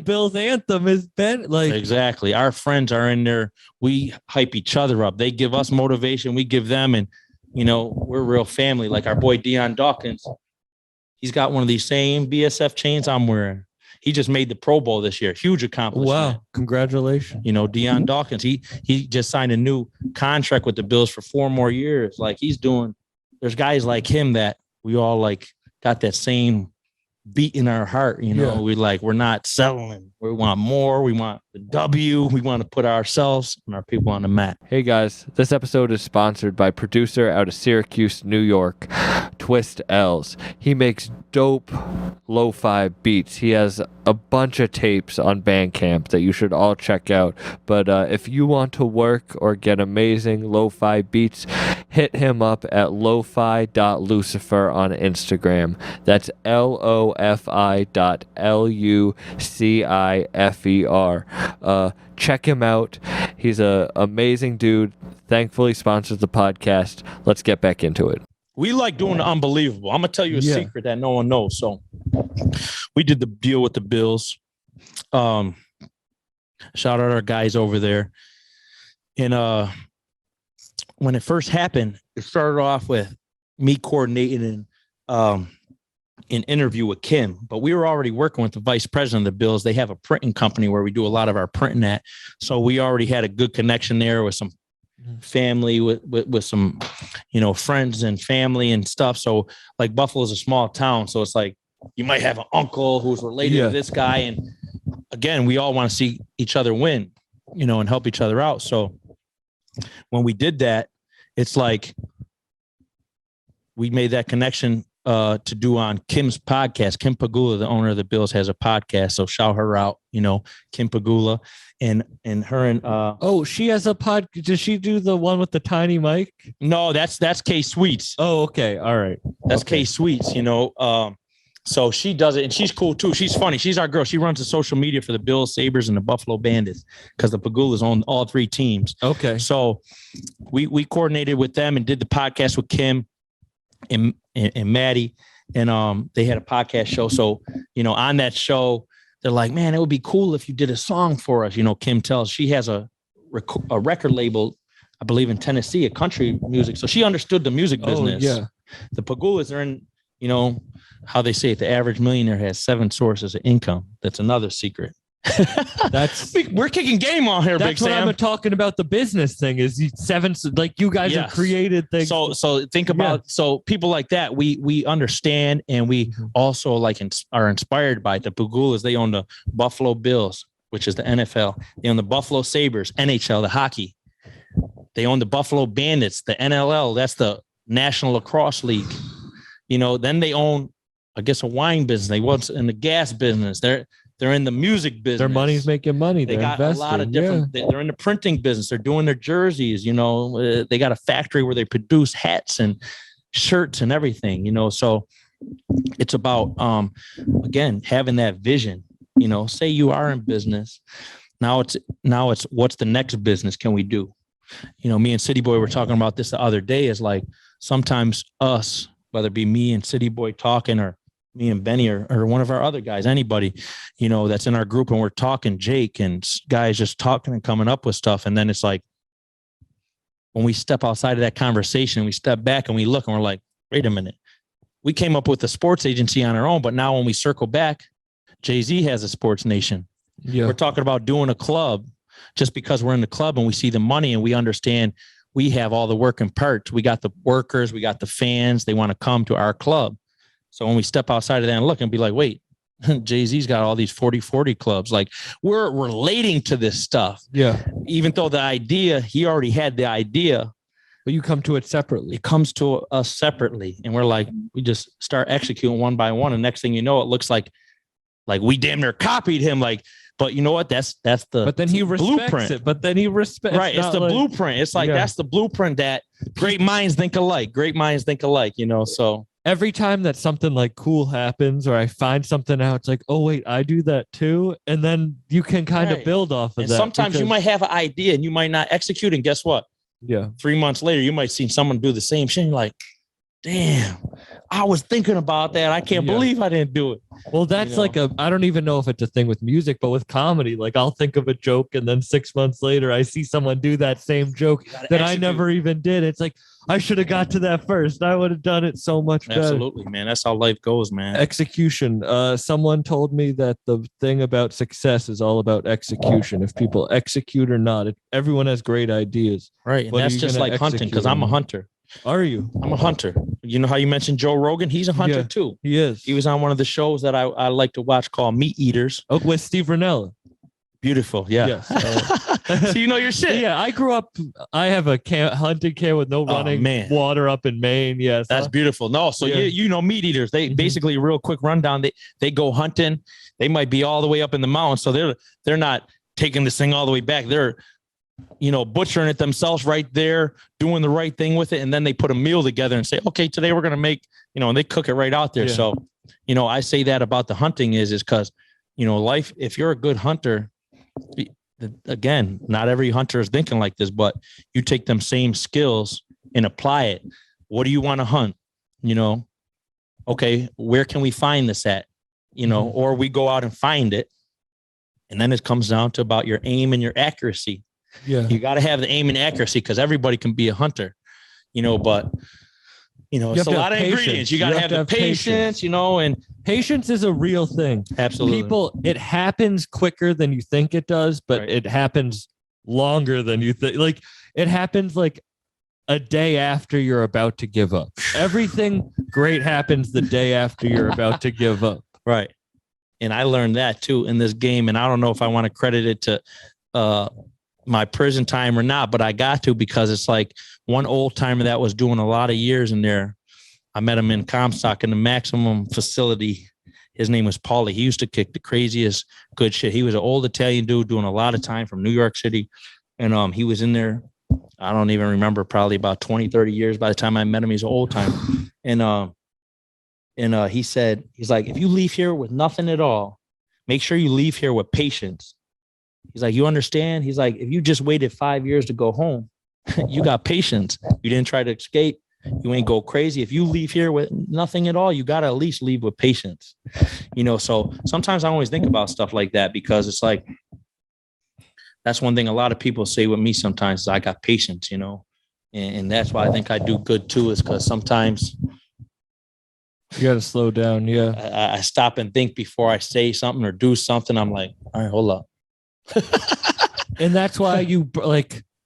S1: Bills anthem is Ben. Like
S5: exactly. Our friends are in there. We hype each other up. They give us motivation. We give them. And, you know, we're real family. Like our boy Deion Dawkins. He's got one of these same BSF chains I'm wearing. He just made the Pro Bowl this year. Huge accomplishment.
S1: Wow. Congratulations.
S5: You know, Deion Dawkins, he just signed a new contract with the Bills for 4 more years. Like there's guys like him that we all like got that same beat in our heart. You know, we're not settling. We want more. We want the W. We want to put ourselves and our people on the map.
S1: Hey guys, this episode is sponsored by producer out of Syracuse, New York, Twist L's. He makes dope lo-fi beats. He has a bunch of tapes on Bandcamp that you should all check out. But if you want to work or get amazing lo-fi beats, hit him up at lofi.lucifer on Instagram. That's lofi.lucifer. Check him out. He's an amazing dude. Thankfully sponsors the podcast. Let's get back into it.
S5: We like doing the unbelievable. I'm going to tell you a secret that no one knows. So we did the deal with the Bills. Shout out our guys over there. And when it first happened, it started off with me coordinating an interview with Kim, but we were already working with the vice president of the Bills. They have a printing company where we do a lot of our printing at. So we already had a good connection there with some family, with some, friends and family and stuff. So like Buffalo's a small town. So it's like, you might have an uncle who's related to this guy. And again, we all want to see each other win, and help each other out. So when we did that, it's like we made that connection to do on Kim's podcast. Kim Pagula, the owner of the Bills, has a podcast. So shout her out, Kim Pagula and her and
S1: she has a pod. Does she do the one with the tiny mic?
S5: No, that's K Sweets.
S1: Oh, okay. All right.
S5: That's K Sweets, so she does it and she's cool too. She's funny. She's our girl. She runs the social media for the Bills, Sabres, and the Buffalo Bandits because the Pagulas own all three teams.
S1: Okay.
S5: So we coordinated with them and did the podcast with Kim and Maddie, and they had a podcast show. So, on that show, they're like, man, it would be cool if you did a song for us. Kim tells she has a record label, I believe in Tennessee, a country music. So she understood the music business.
S1: Yeah.
S5: The Pagulas are in, how they say it, the average millionaire has 7 sources of income. That's another secret. We're kicking game on here, Big Sam.
S1: That's what I'm talking about. The business thing is 7, like you guys have created things.
S5: So think about, so people like that, we understand, and we also are inspired by the Pagulas. They own the Buffalo Bills, which is the NFL. They own the Buffalo Sabres, NHL, the hockey. They own the Buffalo Bandits, the NLL. That's the National Lacrosse League. Then they own, I guess, a wine business. They was in the gas business. They're in the music business.
S1: Their money's making money.
S5: They got investing. A lot of different. They're in the printing business. They're doing their jerseys. They got a factory where they produce hats and shirts and everything. So it's about again having that vision. Say you are in business. Now it's what's the next business can we do? Me and City Boy were talking about this the other day. Is like sometimes us, whether it be me and City Boy talking or me and Benny or one of our other guys, anybody, that's in our group, and we're talking, Jake and guys just talking and coming up with stuff. And then it's like, when we step outside of that conversation, we step back and we look and we're like, wait a minute, we came up with a sports agency on our own. But now when we circle back, Jay-Z has a Sports Nation. Yeah. We're talking about doing a club just because we're in the club and we see the money and we understand we have all the working parts. We got the workers, we got the fans. They want to come to our club. So when we step outside of that and look and be like, wait, Jay-Z's got all these 40-40 clubs. Like, we're relating to this stuff.
S1: Yeah.
S5: Even though the idea, he already had the idea.
S1: But you come to it separately.
S5: It comes to us separately. And we're like, we just start executing one by one. And next thing you know, it looks like we damn near copied him. But you know what? That's the
S1: But then he respects
S5: blueprint.
S1: it. But then he respects
S5: right. It's the blueprint. It's like that's the blueprint that great minds think alike. Great minds think alike, so
S1: every time that something like cool happens or I find something out, it's like, oh wait, I do that too. And then you can kind of build off of that.
S5: Sometimes you might have an idea and you might not execute. And guess what?
S1: Yeah.
S5: 3 months later, you might see someone do the same shit. And you're like, damn, I was thinking about that. I can't believe I didn't do it.
S1: Well, that's I don't even know if it's a thing with music, but with comedy, like I'll think of a joke and then 6 months later I see someone do that same joke that I never even did. It's like, I should have got to that first. I would have done it so much better.
S5: Absolutely, man. That's how life goes, man.
S1: Execution. Someone told me that the thing about success is all about execution. If people execute or not, everyone has great ideas.
S5: Right. And that's just like hunting, because I'm a hunter.
S1: Are you?
S5: I'm a hunter. You know how you mentioned Joe Rogan? He's a hunter too.
S1: He is.
S5: He was on one of the shows that I like to watch called Meat Eaters.
S1: Oh, with Steve Rinella.
S5: Beautiful. Yeah.
S1: Yes.
S5: So you know your shit.
S1: Yeah, I grew up. I have a hunting camp with no running water up in Maine. Yes,
S5: that's beautiful. No, so you know Meat Eaters. They basically real quick rundown. They go hunting. They might be all the way up in the mountains, so they're not taking this thing all the way back. They're butchering it themselves right there, doing the right thing with it, and then they put a meal together and say, okay, today we're gonna make and they cook it right out there. Yeah. So I say that about the hunting is because life. If you're a good hunter. Again, not every hunter is thinking like this, but you take them same skills and apply it. What do you want to hunt? Okay, where can we find this at? Or we go out and find it. And then it comes down to about your aim and your accuracy. Yeah. You got to have the aim and accuracy because everybody can be a hunter, but it's a lot of ingredients. You got to have the patience, and
S1: patience is a real thing.
S5: Absolutely.
S1: It happens quicker than you think it does, but it happens longer than you think. Like it happens like a day after you're about to give up. Everything great happens the day after you're about to give up.
S5: Right. And I learned that too in this game. And I don't know if I want to credit it to my prison time or not, but I got to because it's like one old timer that was doing a lot of years in there. I met him in Comstock in the maximum facility. His name was Paulie. He used to kick the craziest good shit. He was an old Italian dude doing a lot of time from New York City. And he was in there. I don't even remember, probably about 20, 30 years by the time I met him. He's an old timer. And he said, he's like, if you leave here with nothing at all, make sure you leave here with patience. He's like, you understand? He's like, if you just waited 5 years to go home, you got patience. You didn't try to escape. You ain't go crazy. If you leave here with nothing at all, you got to at least leave with patience. So sometimes I always think about stuff like that because it's like, that's one thing a lot of people say with me sometimes is I got patience, and that's why I think I do good too, is because sometimes
S1: you got to slow down. Yeah.
S5: I stop and think before I say something or do something. I'm like, all right, hold up.
S1: And that's why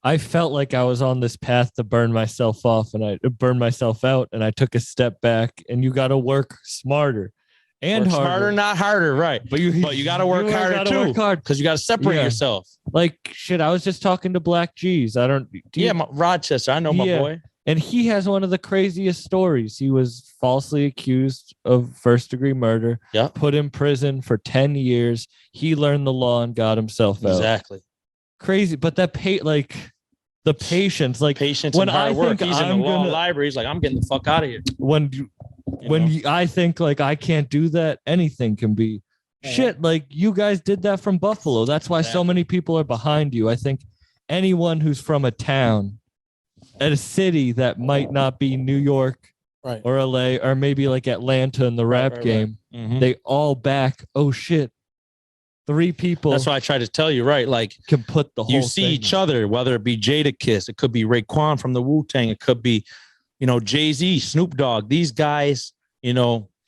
S1: I felt like I was on this path to burn myself off and I burned myself out and I took a step back and you got to work smarter and harder.
S5: Smarter, not harder. Right. But you got to work harder too. Because you got to separate yourself.
S1: Like shit. I was just talking to Black G's.
S5: Rochester. I know my boy.
S1: And he has one of the craziest stories. He was falsely accused of first-degree murder, put in prison for 10 years. He learned the law and got himself out.
S5: Exactly.
S1: Crazy. But the patience,
S5: patience when and hard work. He's in the law library. He's like, I'm getting the fuck out of here.
S1: I think like I can't do that, anything can be. Shit, like you guys did that from Buffalo. That's why so many people are behind you. I think anyone who's from a town at a city that might not be New York or LA or maybe like Atlanta in the rap game, they all back. Oh shit. 3 people.
S5: That's why I try to tell you, right? Like
S1: can put the whole
S5: you see each other, whether it be Jadakiss, it could be Raekwon from the Wu-Tang, it could be, Jay-Z, Snoop Dogg, these guys,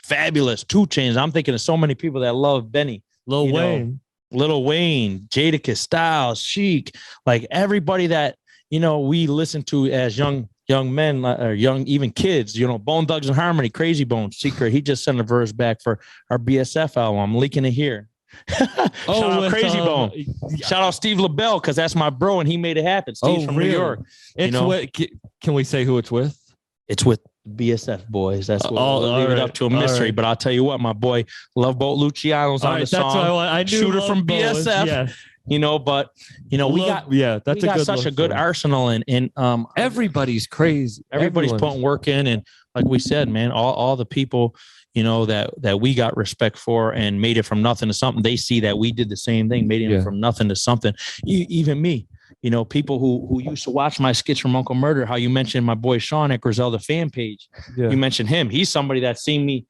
S5: fabulous 2 Chainz. I'm thinking of so many people that love Benny.
S1: Lil Wayne,
S5: Jadakiss, Styles, Chic, like everybody that we listen to as young men or young, even kids, Bone Thugs and Harmony, Crazy Bones, Secret. He just sent a verse back for our BSF album. I'm leaking it here. Shout out Crazy Bone. Shout out Steve LaBelle, because that's my bro and he made it happen. Steve's from New York.
S1: Can we say who it's with?
S5: It's with BSF boys. That's what we'll leave it up to a mystery. But I'll tell you what, my boy Love Boat Luciano's on the song. That's why I knew Shooter Love from BSF. Yes. We got such a good arsenal and
S1: everybody's crazy.
S5: Everybody's putting work in, and like we said, man, all the people that we got respect for and made it from nothing to something. They see that we did the same thing, made it from nothing to something. Even me, people who used to watch my skits from Uncle Murder. How you mentioned my boy Sean at Griselda fan page. Yeah. You mentioned him. He's somebody that's seen me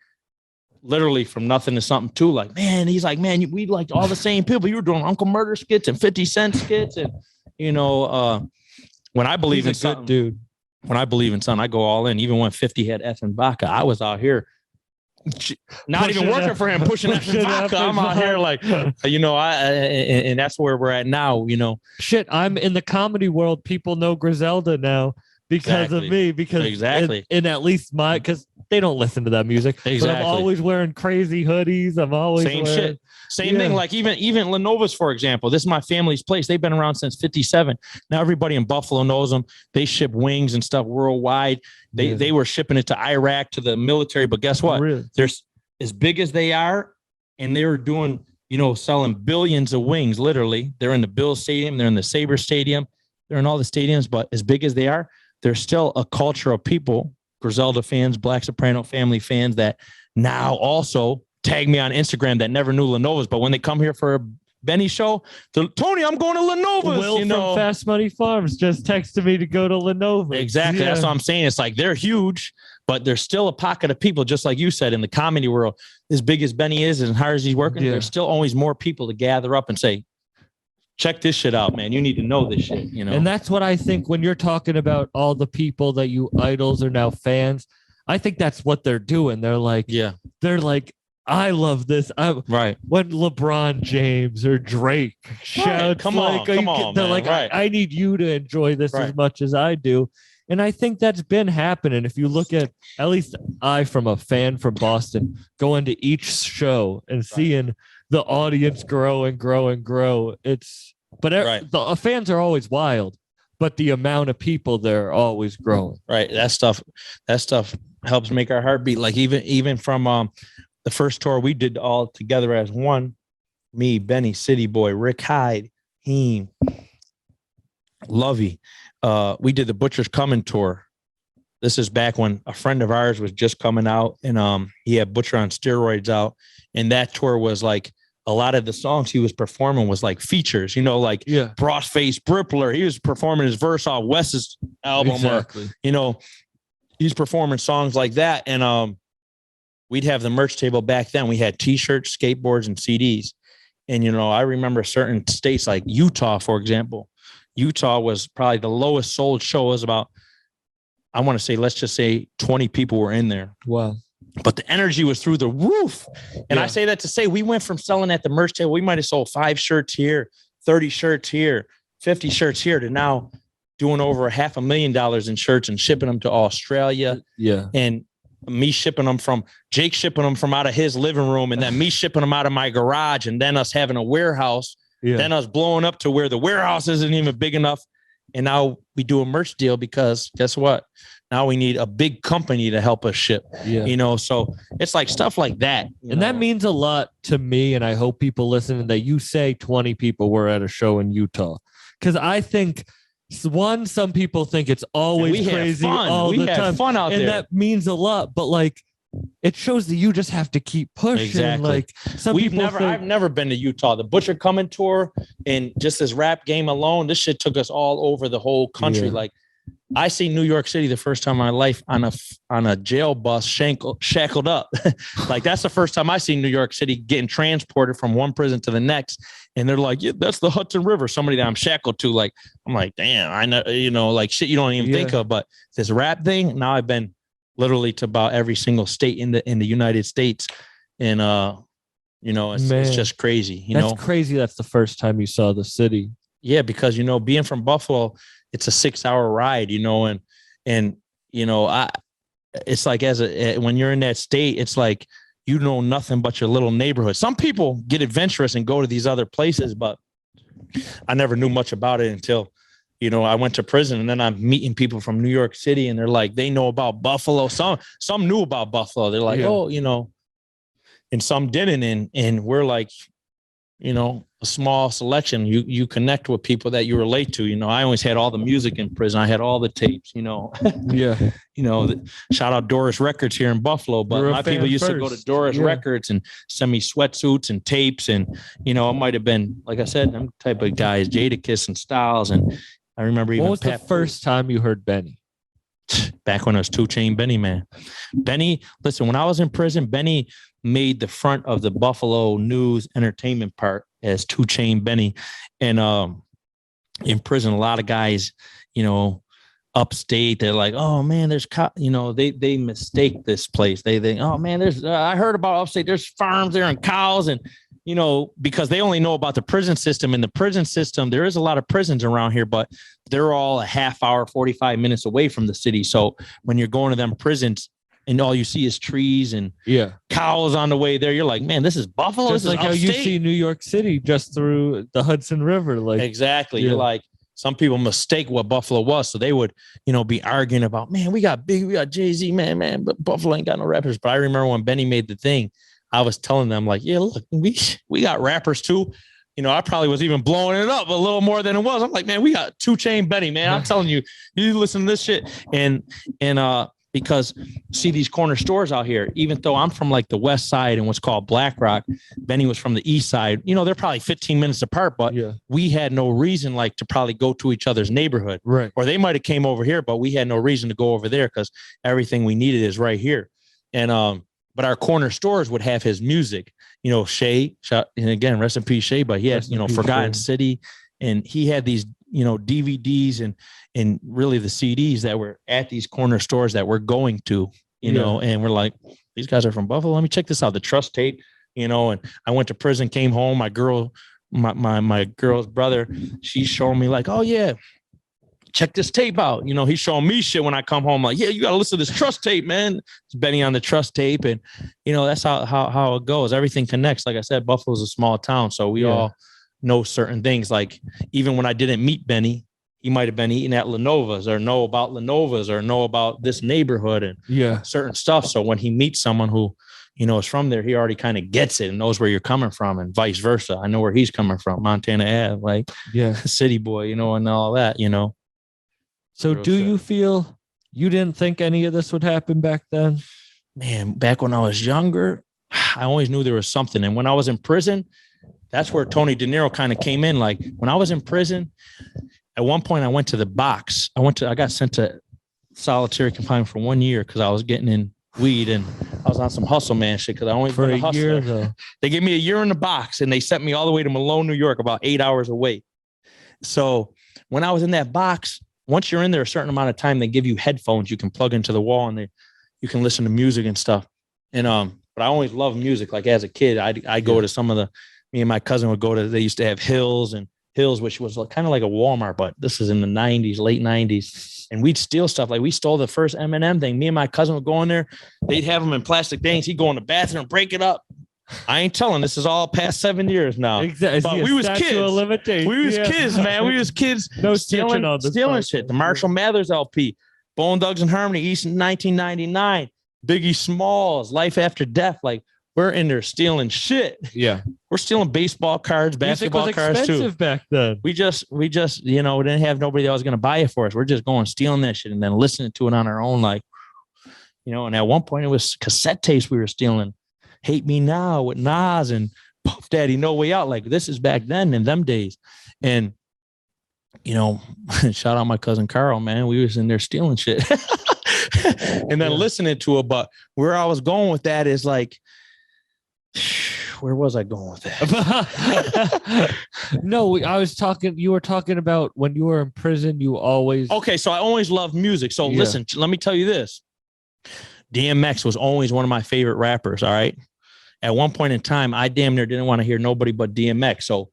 S5: literally from nothing to something too. Like, man, he's like, man, we liked all the same people. You were doing Uncle Murder skits and 50 Cent skits. And, when I believe in something,
S1: dude,
S5: when I believe in something, I go all in. Even when 50 had F and Baca, I was out here not even working for him, pushing F and Baca. I'm out here like, and that's where we're at now,
S1: Shit, I'm in the comedy world. People know Griselda now because of me, because
S5: exactly
S1: in at least my, because they don't listen to that music.
S5: Exactly.
S1: But I'm always wearing crazy hoodies. I'm always
S5: same
S1: wearing,
S5: shit. Same thing. Like even Lenova's, for example, this is my family's place. They've been around since 57. Now everybody in Buffalo knows them. They ship wings and stuff worldwide. They were shipping it to Iraq to the military. But guess what?
S1: Really?
S5: There's as big as they are, and they were doing, selling billions of wings. Literally, they're in the Bills Stadium. They're in the Sabre Stadium. They're in all the stadiums. But as big as they are, there's still a culture of people, Griselda fans, Black Soprano family fans, that now also tag me on Instagram that never knew Lenova's, but when they come here for a Benny show, Tony, I'm going to Lenova's.
S1: Will from Fast Money Farms just texted me to go to Lenova's.
S5: Exactly. That's what I'm saying. It's like they're huge, but there's still a pocket of people, just like you said, in the comedy world, as big as Benny is and as hard as he's working, there's still always more people to gather up and say, check this shit out, man. You need to know this shit,
S1: And that's what I think when you're talking about all the people that you idols are now fans. I think that's what they're doing. They're like, I love this.
S5: Right.
S1: When LeBron James or Drake shouts,
S5: come on,
S1: they're
S5: man.
S1: like, I need you to enjoy this as much as I do. And I think that's been happening. If you look at least I, from a fan from Boston, going to each show and seeing the audience grow and grow and grow. The fans are always wild, but the amount of people there are always growing.
S5: Right. That stuff helps make our heart beat. Like even from the first tour we did all together as one, me, Benny, City Boy, Rick Hyde, Heem, Lovey. We did the Butcher's Coming tour. This is back when a friend of ours was just coming out, and he had Butcher on steroids out. And that tour was like, a lot of the songs he was performing was like features, Broadface Brippler. He was performing his verse off Wes's album.
S1: Exactly.
S5: Or, he's performing songs like that. And we'd have the merch table back then. We had T-shirts, skateboards, and CDs. And, I remember certain states like Utah, for example. Utah was probably the lowest sold show. It was about, I want to say, let's just say 20 people were in there.
S1: Wow.
S5: But the energy was through the roof. And I say that to say we went from selling at the merch table, we might have sold 5 shirts here, 30 shirts here, 50 shirts here, to now doing over $500,000 in shirts and shipping them to Australia.
S1: Yeah.
S5: And me shipping them from Jake, shipping them from out of his living room, and then me shipping them out of my garage, and then us having a warehouse, then us blowing up to where the warehouse isn't even big enough. And now we do a merch deal because guess what? Now we need a big company to help us ship, so it's like stuff like that.
S1: And that means a lot to me. And I hope people listening that you say 20 people were at a show in Utah. Cause I think some people think it's always crazy all the time.
S5: Fun out
S1: and
S5: there.
S1: That means a lot, but like, it shows that you just have to keep pushing.
S5: Exactly.
S1: Like
S5: I've never been to Utah. The Butcher Coming tour and just this rap game alone, this shit took us all over the whole country.
S1: Yeah.
S5: Like, I seen New York City the first time in my life on a jail bus shackled up. Like, that's the first time I seen New York City getting transported from one prison to the next. And they're like, yeah, that's the Hudson River. Somebody that I'm shackled to. Like, I'm like, damn, I know, like shit you don't even think of. But this rap thing, now I've been literally to about every single state in the United States. And, it's just crazy.
S1: That's crazy. That's the first time you saw the city.
S5: Yeah, because, being from Buffalo, it's a 6-hour ride, and it's like when you're in that state, it's like, nothing but your little neighborhood. Some people get adventurous and go to these other places, but I never knew much about it until, I went to prison, and then I'm meeting people from New York City, and they're like, they know about Buffalo. Some knew about Buffalo. They're like, and some didn't. And we're like, a small selection. You connect with people that you relate to. I always had all the music in prison. I had all the tapes, shout out Doris Records here in Buffalo, but my people used to go to Doris Records and send me sweatsuits and tapes. And, it might've been, like I said, them type of guys, Jadakiss and Styles. And I remember even
S1: what was the first time you heard Benny?
S5: Back when I was 2 Chainz Benny, man. Benny, listen, when I was in prison, Benny made the front of the Buffalo News entertainment part as 2 Chainz Benny. And in prison, a lot of guys, upstate, they're like, oh man, there's they mistake this place. They think, oh man, there's I heard about upstate, there's farms there and cows. And because they only know about the prison system. In the prison system, there is a lot of prisons around here, but they're all a half hour, 45 minutes away from the city. So when you're going to them prisons and all you see is trees and cows on the way there, you're like, man, this is Buffalo.
S1: Just
S5: this
S1: like
S5: is
S1: how
S5: upstate.
S1: you see New York City just through the Hudson River. Like
S5: Exactly. You're like, some people mistake what Buffalo was. So they would, be arguing about, man, we got Jay-Z, man, but Buffalo ain't got no rappers. But I remember when Benny made the thing, I was telling them like, yeah, look, we got rappers too. I probably was even blowing it up a little more than it was. I'm like, man, we got 2 Chainz Benny, man. I'm telling you, you listen to this shit. And because see these corner stores out here, even though I'm from like the west side and what's called Black Rock, Benny was from the east side, they're probably 15 minutes apart, but we had no reason like to probably go to each other's neighborhood.
S1: Right.
S5: Or they might've came over here, but we had no reason to go over there because everything we needed is right here. And, but our corner stores would have his music, Shay, and again, rest in peace, Shay, but he had, Forgotten City, and he had these, DVDs and really the CDs that were at these corner stores that we're going to, and we're like, these guys are from Buffalo. Let me check this out. The Trust tape, and I went to prison, came home. My girl, my girl's brother, she's showing me like, oh yeah, check this tape out. He's showing me shit when I come home. Like, yeah, you got to listen to this Trust tape, man. It's Benny on the Trust tape. And, that's how it goes. Everything connects. Like I said, Buffalo's a small town. So we all know certain things. Like even when I didn't meet Benny, he might've been eating at Lenova's or know about Lenova's or know about this neighborhood and certain stuff. So when he meets someone who, is from there, he already kind of gets it and knows where you're coming from and vice versa. I know where he's coming from, Montana Ave, like city boy, and all that,
S1: So do you feel you didn't think any of this would happen back then?
S5: Man, back when I was younger, I always knew there was something. And when I was in prison, that's where Tony Deniro kind of came in. Like when I was in prison, at one point I went to the box. I got sent to solitary confinement for 1 year because I was getting in weed and I was on some hustle man shit because I only
S1: for
S5: been a
S1: year
S5: hustler.
S1: though.
S5: They gave me a year in the box and they sent me all the way to Malone, New York, about 8 hours away. So when I was in that box, once you're in there a certain amount of time, they give you headphones you can plug into the wall and you can listen to music and stuff. And but I always loved music. Like as a kid, I go to some of me and my cousin would go to, they used to have Hills, which was kind of like a Walmart, but this is in the 90s, late 90s. And we'd steal stuff. Like we stole the first M&M thing. Me and my cousin would go in there. They'd have them in plastic things. He'd go in the bathroom, break it up. I ain't telling. This is all past 7 years now.
S1: Exactly.
S5: But we was kids. We was kids, man. We was kids.
S1: No
S5: stealing shit. The Marshall Mathers LP, Bone Thugs and Harmony, East in 1999, Biggie Smalls, Life After Death. Like we're in there stealing shit.
S1: Yeah,
S5: we're stealing baseball cards, basketball cards too.
S1: Expensive back then.
S5: We just we didn't have nobody that was gonna buy it for us. We're just going stealing that shit and then listening to it on our own, like And at one point it was cassette tapes we were stealing. Hate Me Now with Nas and Puff Daddy, No Way Out. Like this is back then in them days. And, shout out my cousin Carl, man. We was in there stealing shit and then listening to it. But where I was going with that is like, where was I going with that?
S1: No, you were talking about when you were in prison, you always.
S5: Okay. So I always loved music. So listen, let me tell you this. DMX was always one of my favorite rappers. All right. At one point in time, I damn near didn't want to hear nobody but DMX. So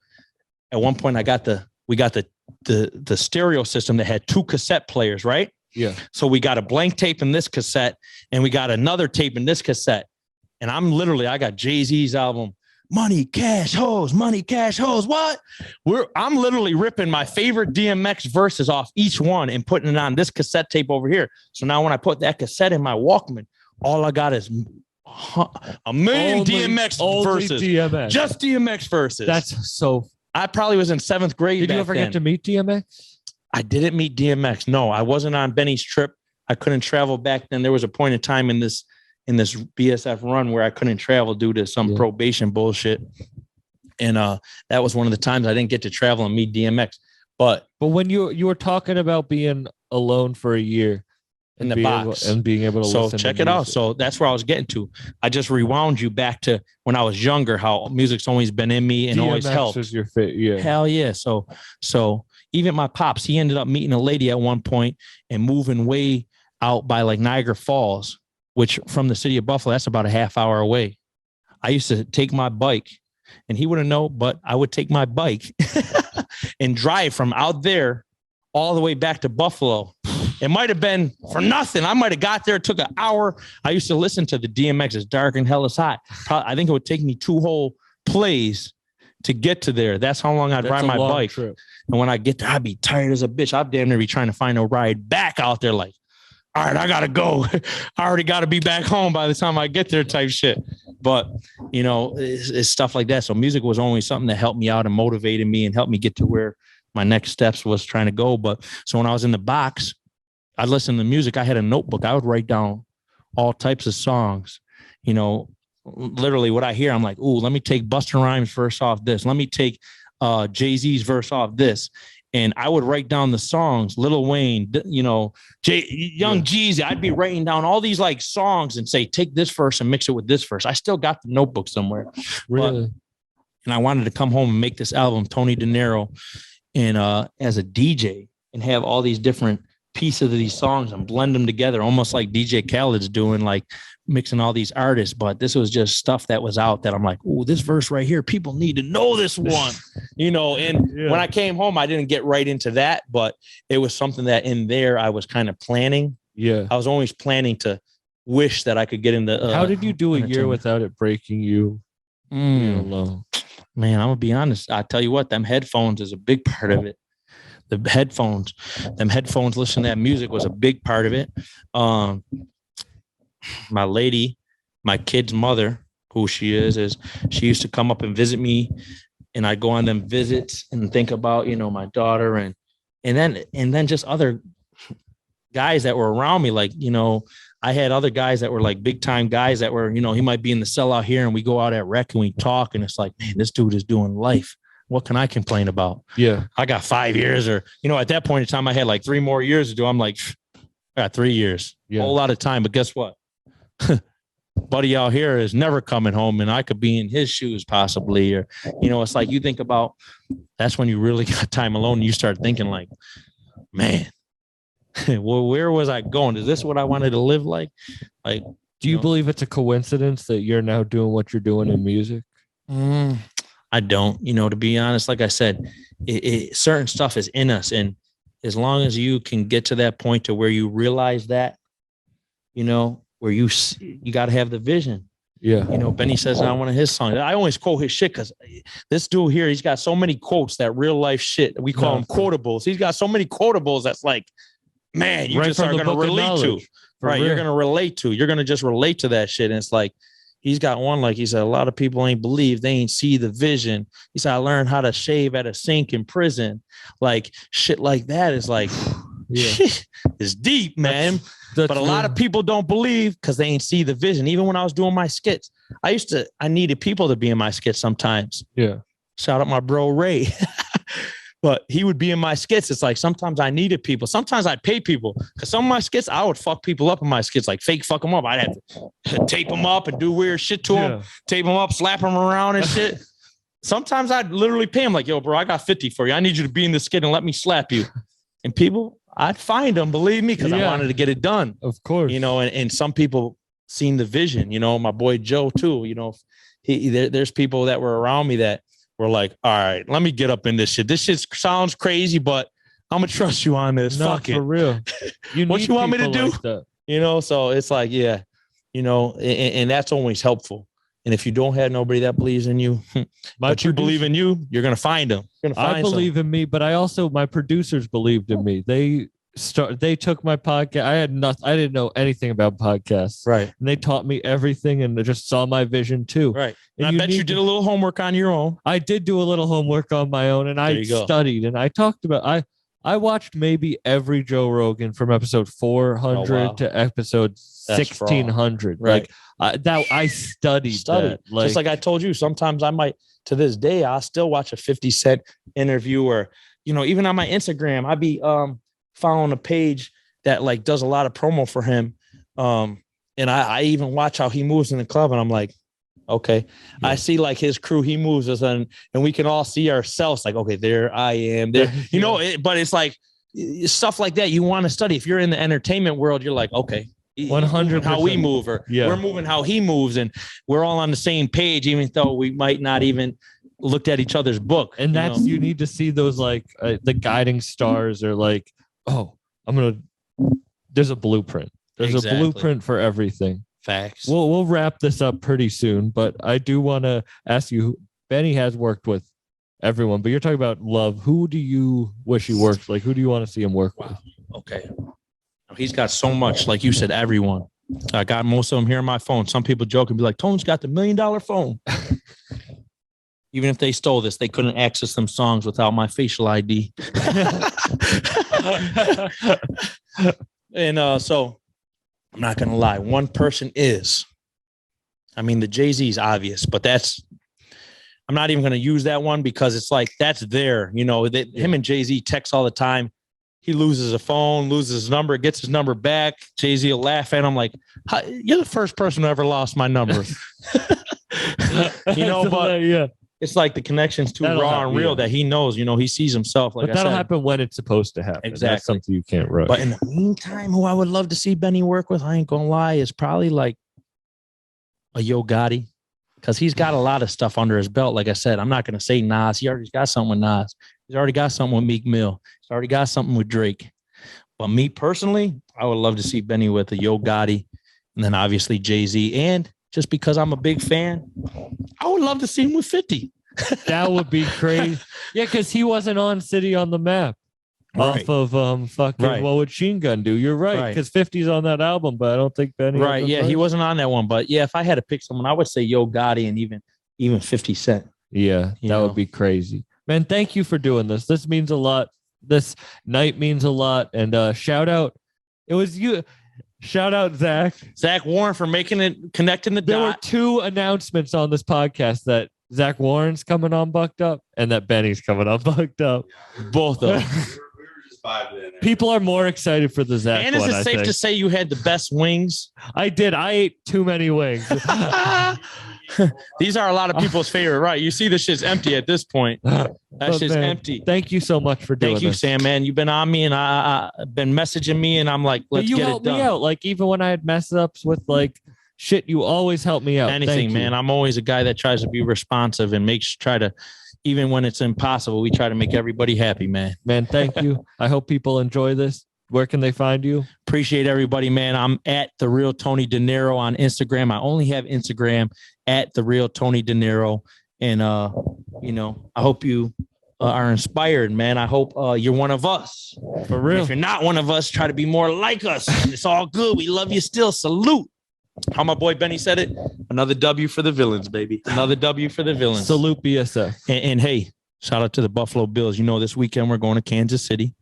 S5: at one point we got the stereo system that had 2 cassette players, right?
S1: Yeah. So
S5: we got a blank tape in this cassette and we got another tape in this cassette. And I got Jay-Z's album, Money, Cash, Hoes, Money, Cash, Hoes. What? I'm literally ripping my favorite DMX verses off each one and putting it on this cassette tape over here. So now when I put that cassette in my Walkman, all I got is a million DMX verses.
S1: DMX.
S5: Just DMX verses.
S1: That's so.
S5: I probably was in 7th grade.
S1: Did you ever get to meet DMX?
S5: I didn't meet DMX. No, I wasn't on Benny's trip. I couldn't travel back then. There was a point in time in this BSF run where I couldn't travel due to some probation bullshit. And that was one of the times I didn't get to travel and meet DMX. But
S1: when you were talking about being alone for a year
S5: in the box
S1: and being able to listen.
S5: So check it out. So that's where I was getting to. I just rewound you back to when I was younger, how music's always been in me and
S1: DMX
S5: always helped.
S1: Is your fit, yeah.
S5: Hell yeah. So even my pops, he ended up meeting a lady at one point and moving way out by like Niagara Falls, which from the city of Buffalo, that's about a half hour away. I used to take my bike and he wouldn't know, but I would take my bike and drive from out there all the way back to Buffalo. It might have been for nothing. I might have got there. It took an hour. I used to listen to the DMX. It's dark and hell is hot. I think it would take me 2 whole plays to get to there. That's how long I'd ride my bike.
S1: Trip.
S5: And when I get there, I'd be tired as a bitch. I'd damn near be trying to find a ride back out there. Like, all right, I got to go. I already got to be back home by the time I get there type shit. But, you know, it's stuff like that. So music was always something that helped me out and motivated me and helped me get to where my next steps was trying to go. But so when I was in the box, I'd listen to music. I had a notebook. I would write down all types of songs, you know, literally what I hear. I'm like, ooh, let me take Busta Rhymes verse off this. Let me take Jay-Z's verse off this. And I would write down the songs, Lil Wayne, you know, Young Jeezy. I'd be writing down all these like songs and say, take this verse and mix it with this verse. I still got the notebook somewhere.
S1: Really?
S5: And I wanted to come home and make this album, Tony Deniro, and as a DJ and have all these different pieces of these songs and blend them together, almost like DJ Khaled's doing, like mixing all these artists. But this was just stuff that was out that I'm like, oh, this verse right here, people need to know this one, you know. And when I came home, I didn't get right into that, but it was something that in there I was kind of planning.
S1: Yeah,
S5: I was always planning to wish that I could get into.
S1: How did you do a year without it breaking you? Alone?
S5: Man, I'm gonna be honest. I tell you what, them headphones is a big part of it. The headphones, listening to that music was a big part of it. My lady, my kid's mother, who she is she used to come up and visit me, and I'd go on them visits and think about, you know, my daughter and then just other guys that were around me. Like, you know, I had other guys that were like big time guys that were, you know, he might be in the cell out here and we go out at rec and we talk and it's like, man, this dude is doing life. What can I complain about? Yeah. I got 5 years, or, you know, at that point in time, I had like 3 more years to do. I'm like, I got 3 years, a whole lot of time. But guess what? Buddy out here is never coming home, and I could be in his shoes possibly. Or, you know, it's like you think about, that's when you really got time alone and you start thinking like, man, well, where was I going? Is this what I wanted to live like? Like,
S1: do you believe it's a coincidence that you're now doing what you're doing in music?
S5: I don't, you know, to be honest, like I said, certain stuff is in us. And as long as you can get to that point to where you realize that, you know, where you got to have the vision. Yeah. You know, Benny says on one of his songs, I always quote his shit because this dude here, he's got so many quotes, that real life shit. We call them quotables. He's got so many quotables that's like, man, you just are going to relate to. Right. You're going to relate to. You're going to just relate to that shit. And it's like, he's got one, like he said, a lot of people ain't believe, they ain't see the vision. He said, I learned how to shave at a sink in prison. Like shit like that is like, it's deep, man. But a lot of people don't believe because they ain't see the vision. Even when I was doing my skits, I needed people to be in my skits sometimes. Yeah. Shout out my bro, Ray. But he would be in my skits. It's like, sometimes I needed people. Sometimes I'd pay people because some of my skits, I would fuck people up in my skits, like fake fuck them up. I'd have to tape them up and do weird shit to them, tape them up, slap them around and shit. Sometimes I'd literally pay him like, yo, bro, I got 50 for you. I need you to be in the skit and let me slap you. And people, I'd find them, believe me, because I wanted to get it done. Of course. You know, and some people seen the vision, you know, my boy Joe too, you know, there's people that were around me that were like, all right, let me get up in this shit. This shit sounds crazy, but I'm going to trust you on this. Fuck it. For real. What you want me to do? Like, you know, so it's like, yeah, you know, and that's always helpful. And if you don't have nobody that believes in you, but you believe in you, you're going to find them.
S1: I believe in me, but my producers believed in me. They took my podcast. I didn't know anything about podcasts. Right. And they taught me everything and they just saw my vision too. Right.
S5: And I bet you did a little homework on your own.
S1: I did do a little homework on my own, and I studied and I talked about, I watched maybe every Joe Rogan from episode 400 to episode 1600. Right. Like I studied. That.
S5: Like, just like I told you, sometimes I might, to this day, I'll still watch a 50 Cent interview, or, you know, even on my Instagram, I'd be, following a page that like does a lot of promo for him. And I even watch how he moves in the club, and I'm like, okay, I see like his crew, he moves us, and we can all see ourselves like, okay, there I am there, you know, but it's like stuff like that you want to study. If you're in the entertainment world, you're like, okay,
S1: 100%.
S5: How we move, or
S1: Yeah.
S5: we're moving how he moves, and we're all on the same page, even though we might not even looked at each other's book.
S1: And that's you need to see those like the guiding stars, or like, oh, there's a blueprint. There's
S5: Exactly.
S1: a blueprint for everything.
S5: Facts.
S1: We'll wrap this up pretty soon, but I do want to ask you. Benny has worked with everyone, but you're talking about love. Who do you wish he worked? Like, who do you want to see him work with?
S5: Okay. He's got so much, like you said, everyone. I got most of them here on my phone. Some people joke and be like, Tone's got the $1 million phone. Even if they stole this, they couldn't access them songs without my facial ID. And so I'm not going to lie. One person is, the Jay-Z is obvious, but I'm not even going to use that one because it's like, that's there, him and Jay-Z text all the time. He loses a phone, loses his number, gets his number back. Jay-Z will laugh at him like, you're the first person who ever lost my number. But
S1: yeah,
S5: it's like the connection's too raw and real that he knows, he sees himself. Like
S1: but that'll happen when it's supposed to happen.
S5: Exactly.
S1: That's something you can't rush.
S5: But in the meantime, who I would love to see Benny work with, I ain't going to lie, is probably like a Yo Gotti. Because he's got a lot of stuff under his belt. Like I said, I'm not going to say Nas. He already got something with Nas. He's already got something with Meek Mill. He's already got something with Drake. But me personally, I would love to see Benny with a Yo Gotti, and then obviously Jay-Z. And just because I'm a big fan, I would love to see him with 50.
S1: That would be crazy. Yeah, because he wasn't on City on the Map.
S5: Right.
S1: Off of fucking What Would Sheen Gun Do? You're right, because 50's on that album, but I don't think Benny.
S5: Right, yeah, he wasn't on that one, but yeah, if I had to pick someone, I would say Yo Gotti and even 50 Cent.
S1: Yeah, that would be crazy, man. Thank you for doing this. This means a lot. This night means a lot, and shout out. It was you. Shout out Zach
S5: Warren for connecting the dot.
S1: There were 2 announcements on this podcast that Zach Warren's coming on Bucked Up and that Benny's coming on Bucked Up.
S5: Both of them.
S1: People are more excited for the Zach.
S5: And is it safe to say you had the best wings?
S1: I did. I ate too many wings.
S5: These are a lot of people's favorite, right? You see, this shit's empty at this point. That shit's empty.
S1: Thank you so much for doing
S5: this. Thank you,
S1: this.
S5: Sam, man. You've been on me, and I've been messaging me, and I'm like, let's get it done. You helped me
S1: out. Like, even when I had mess ups with like shit, you always help me out.
S5: Anything, man. I'm always a guy that tries to be responsive and try to, even when it's impossible, we try to make everybody happy, man.
S1: Man, thank you. I hope people enjoy this. Where can they find you?
S5: Appreciate everybody, man. I'm at The Real Tony Deniro on Instagram. I only have Instagram at The Real Tony Deniro. And, I hope you are inspired, man. I hope you're one of us.
S1: For real.
S5: And if you're not one of us, try to be more like us. It's all good. We love you still. Salute. How my boy Benny said it. Another W for the villains, baby. Another W for the villains.
S1: Salute BSF.
S5: And hey, shout out to the Buffalo Bills. This weekend we're going to Kansas City.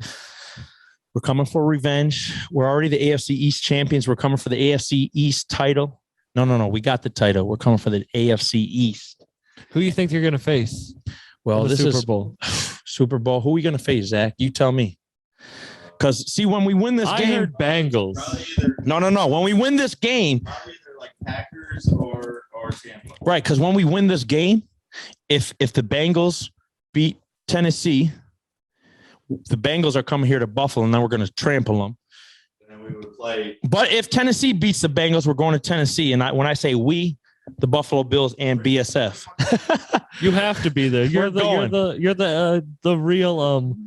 S5: We're coming for revenge. We're already the AFC East champions. We're coming for the AFC East title. No. We got the title. We're coming for the AFC East.
S1: Who do you think you're going to face?
S5: Well, this
S1: Super Bowl.
S5: Super Bowl. Who are we going to face, Zach? You tell me. Because, see, when we win this game.
S1: I heard Bengals.
S5: No. When we win this game.
S6: Probably either like Packers or Tampa.
S5: Right. Because when we win this game, if the Bengals beat Tennessee, the Bengals are coming here to Buffalo, and then we're going to trample them.
S6: And then we would play.
S5: But if Tennessee beats the Bengals, we're going to Tennessee. And when I say we, the Buffalo Bills and BSF.
S1: You have to be there. You're the real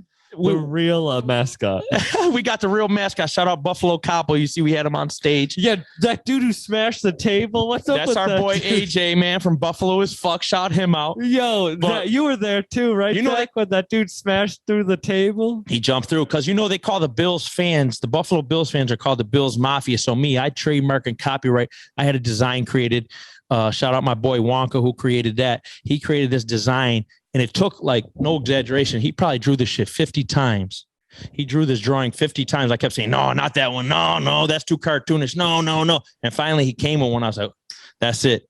S1: mascot.
S5: We got the real mascot. Shout out Buffalo Capo. You see, we had him on stage.
S1: Yeah, that dude who smashed the table. What's up with that?
S5: That's our boy
S1: dude?
S5: AJ, man, from Buffalo as fuck. Shout him out.
S1: Yo, you were there too, right?
S5: Jack,
S1: when that dude smashed through the table?
S5: He jumped through because they call the Bills fans, the Buffalo Bills fans are called the Bills Mafia. So I trademark and copyright. I had a design created. Shout out my boy Wonka who created that. He created this design. And it took, like, no exaggeration, he probably drew this shit 50 times. He drew this drawing 50 times. I kept saying, no, not that one. No, that's too cartoonish. No. And finally he came with one. I was like, that's it.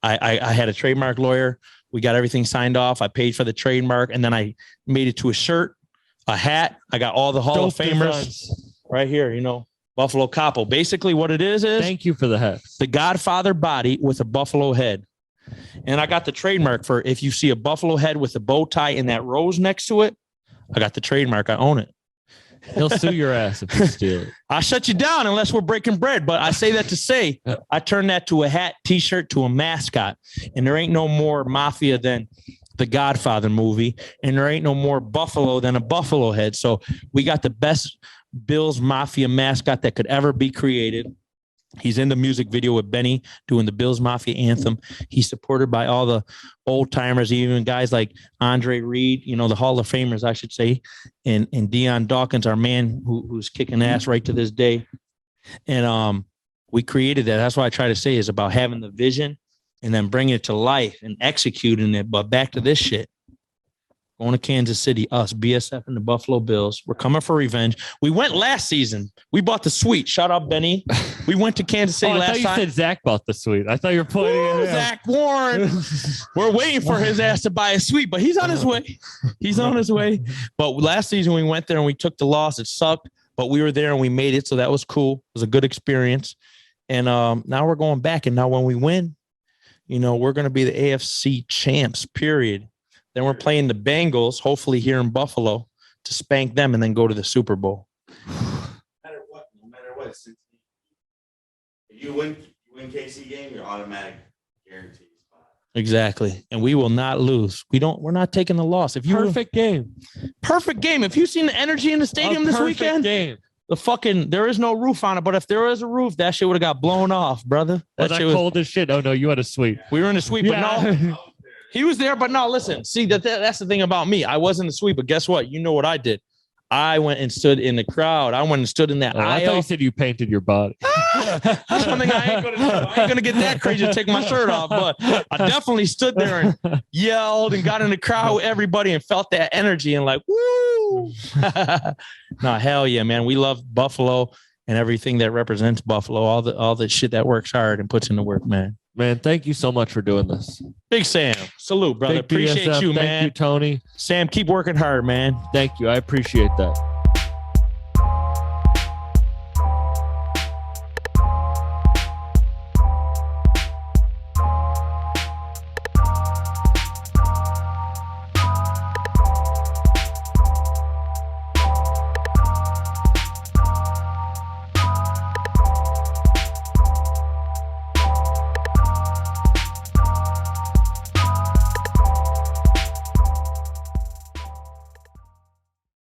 S5: I had a trademark lawyer. We got everything signed off. I paid for the trademark. And then I made it to a shirt, a hat. I got all the Hall of Famers right here, Buffalo Capo. Basically what it is.
S1: Thank you for the hat.
S5: The Godfather body with a buffalo head. And I got the trademark for if you see a buffalo head with a bow tie and that rose next to it, I got the trademark. I own it.
S1: He'll sue your ass if you steal it.
S5: I shut you down unless we're breaking bread. But I say that to say I turned that to a hat, t-shirt, to a mascot. And there ain't no more mafia than the Godfather movie. And there ain't no more buffalo than a buffalo head. So we got the best Bills Mafia mascot that could ever be created. He's in the music video with Benny doing the Bills Mafia anthem. He's supported by all the old timers, even guys like Andre Reed, you know, the Hall of Famers, I should say, and Deion Dawkins, our man who's kicking ass right to this day. And we created that. That's what I try to say is about having the vision and then bringing it to life and executing it. But back to this shit. Going to Kansas City, us, BSF and the Buffalo Bills. We're coming for revenge. We went last season. We bought the suite. Shout out, Benny. We went to Kansas City last time.
S1: I thought you said Zach bought the suite. I thought you were pointing at
S5: Zach Warren. We're waiting for his ass to buy a suite, but he's on his way. He's on his way. But last season we went there and we took the loss. It sucked, but we were there and we made it, so that was cool. It was a good experience. And now we're going back. And now when we win, you know, we're going to be the AFC champs, period. Then we're playing the Bengals, hopefully here in Buffalo, to spank them and then go to the Super Bowl.
S6: No matter what, if you win KC game, you're automatic guaranteed spot.
S5: Exactly. And we will not lose. We're not taking the loss.
S1: Perfect game.
S5: If you've seen the energy in the stadium this weekend,
S1: game.
S5: There is no roof on it, but if there was a roof, that shit would have got blown off, brother.
S1: That shit was cold as shit. Oh no, you had a suite.
S5: We were in the suite, but no. He was there, but no, listen, see, that's the thing about me. I was in the suite, but guess what? You know what I did? I went and stood in the crowd. I went and stood in that aisle.
S1: I thought you said you painted your body.
S5: That's something I ain't gonna get that crazy to take my shirt off, but I definitely stood there and yelled and got in the crowd with everybody and felt that energy and like, woo. No, hell yeah, man. We love Buffalo and everything that represents Buffalo, all the shit that works hard and puts in the work, man.
S1: Man, thank you so much for doing this.
S5: Big Sam. Salute, brother.
S1: Big
S5: appreciate
S1: BSF,
S5: you, man.
S1: Thank you, Tony.
S5: Sam, keep working hard, man.
S1: Thank you. I appreciate that.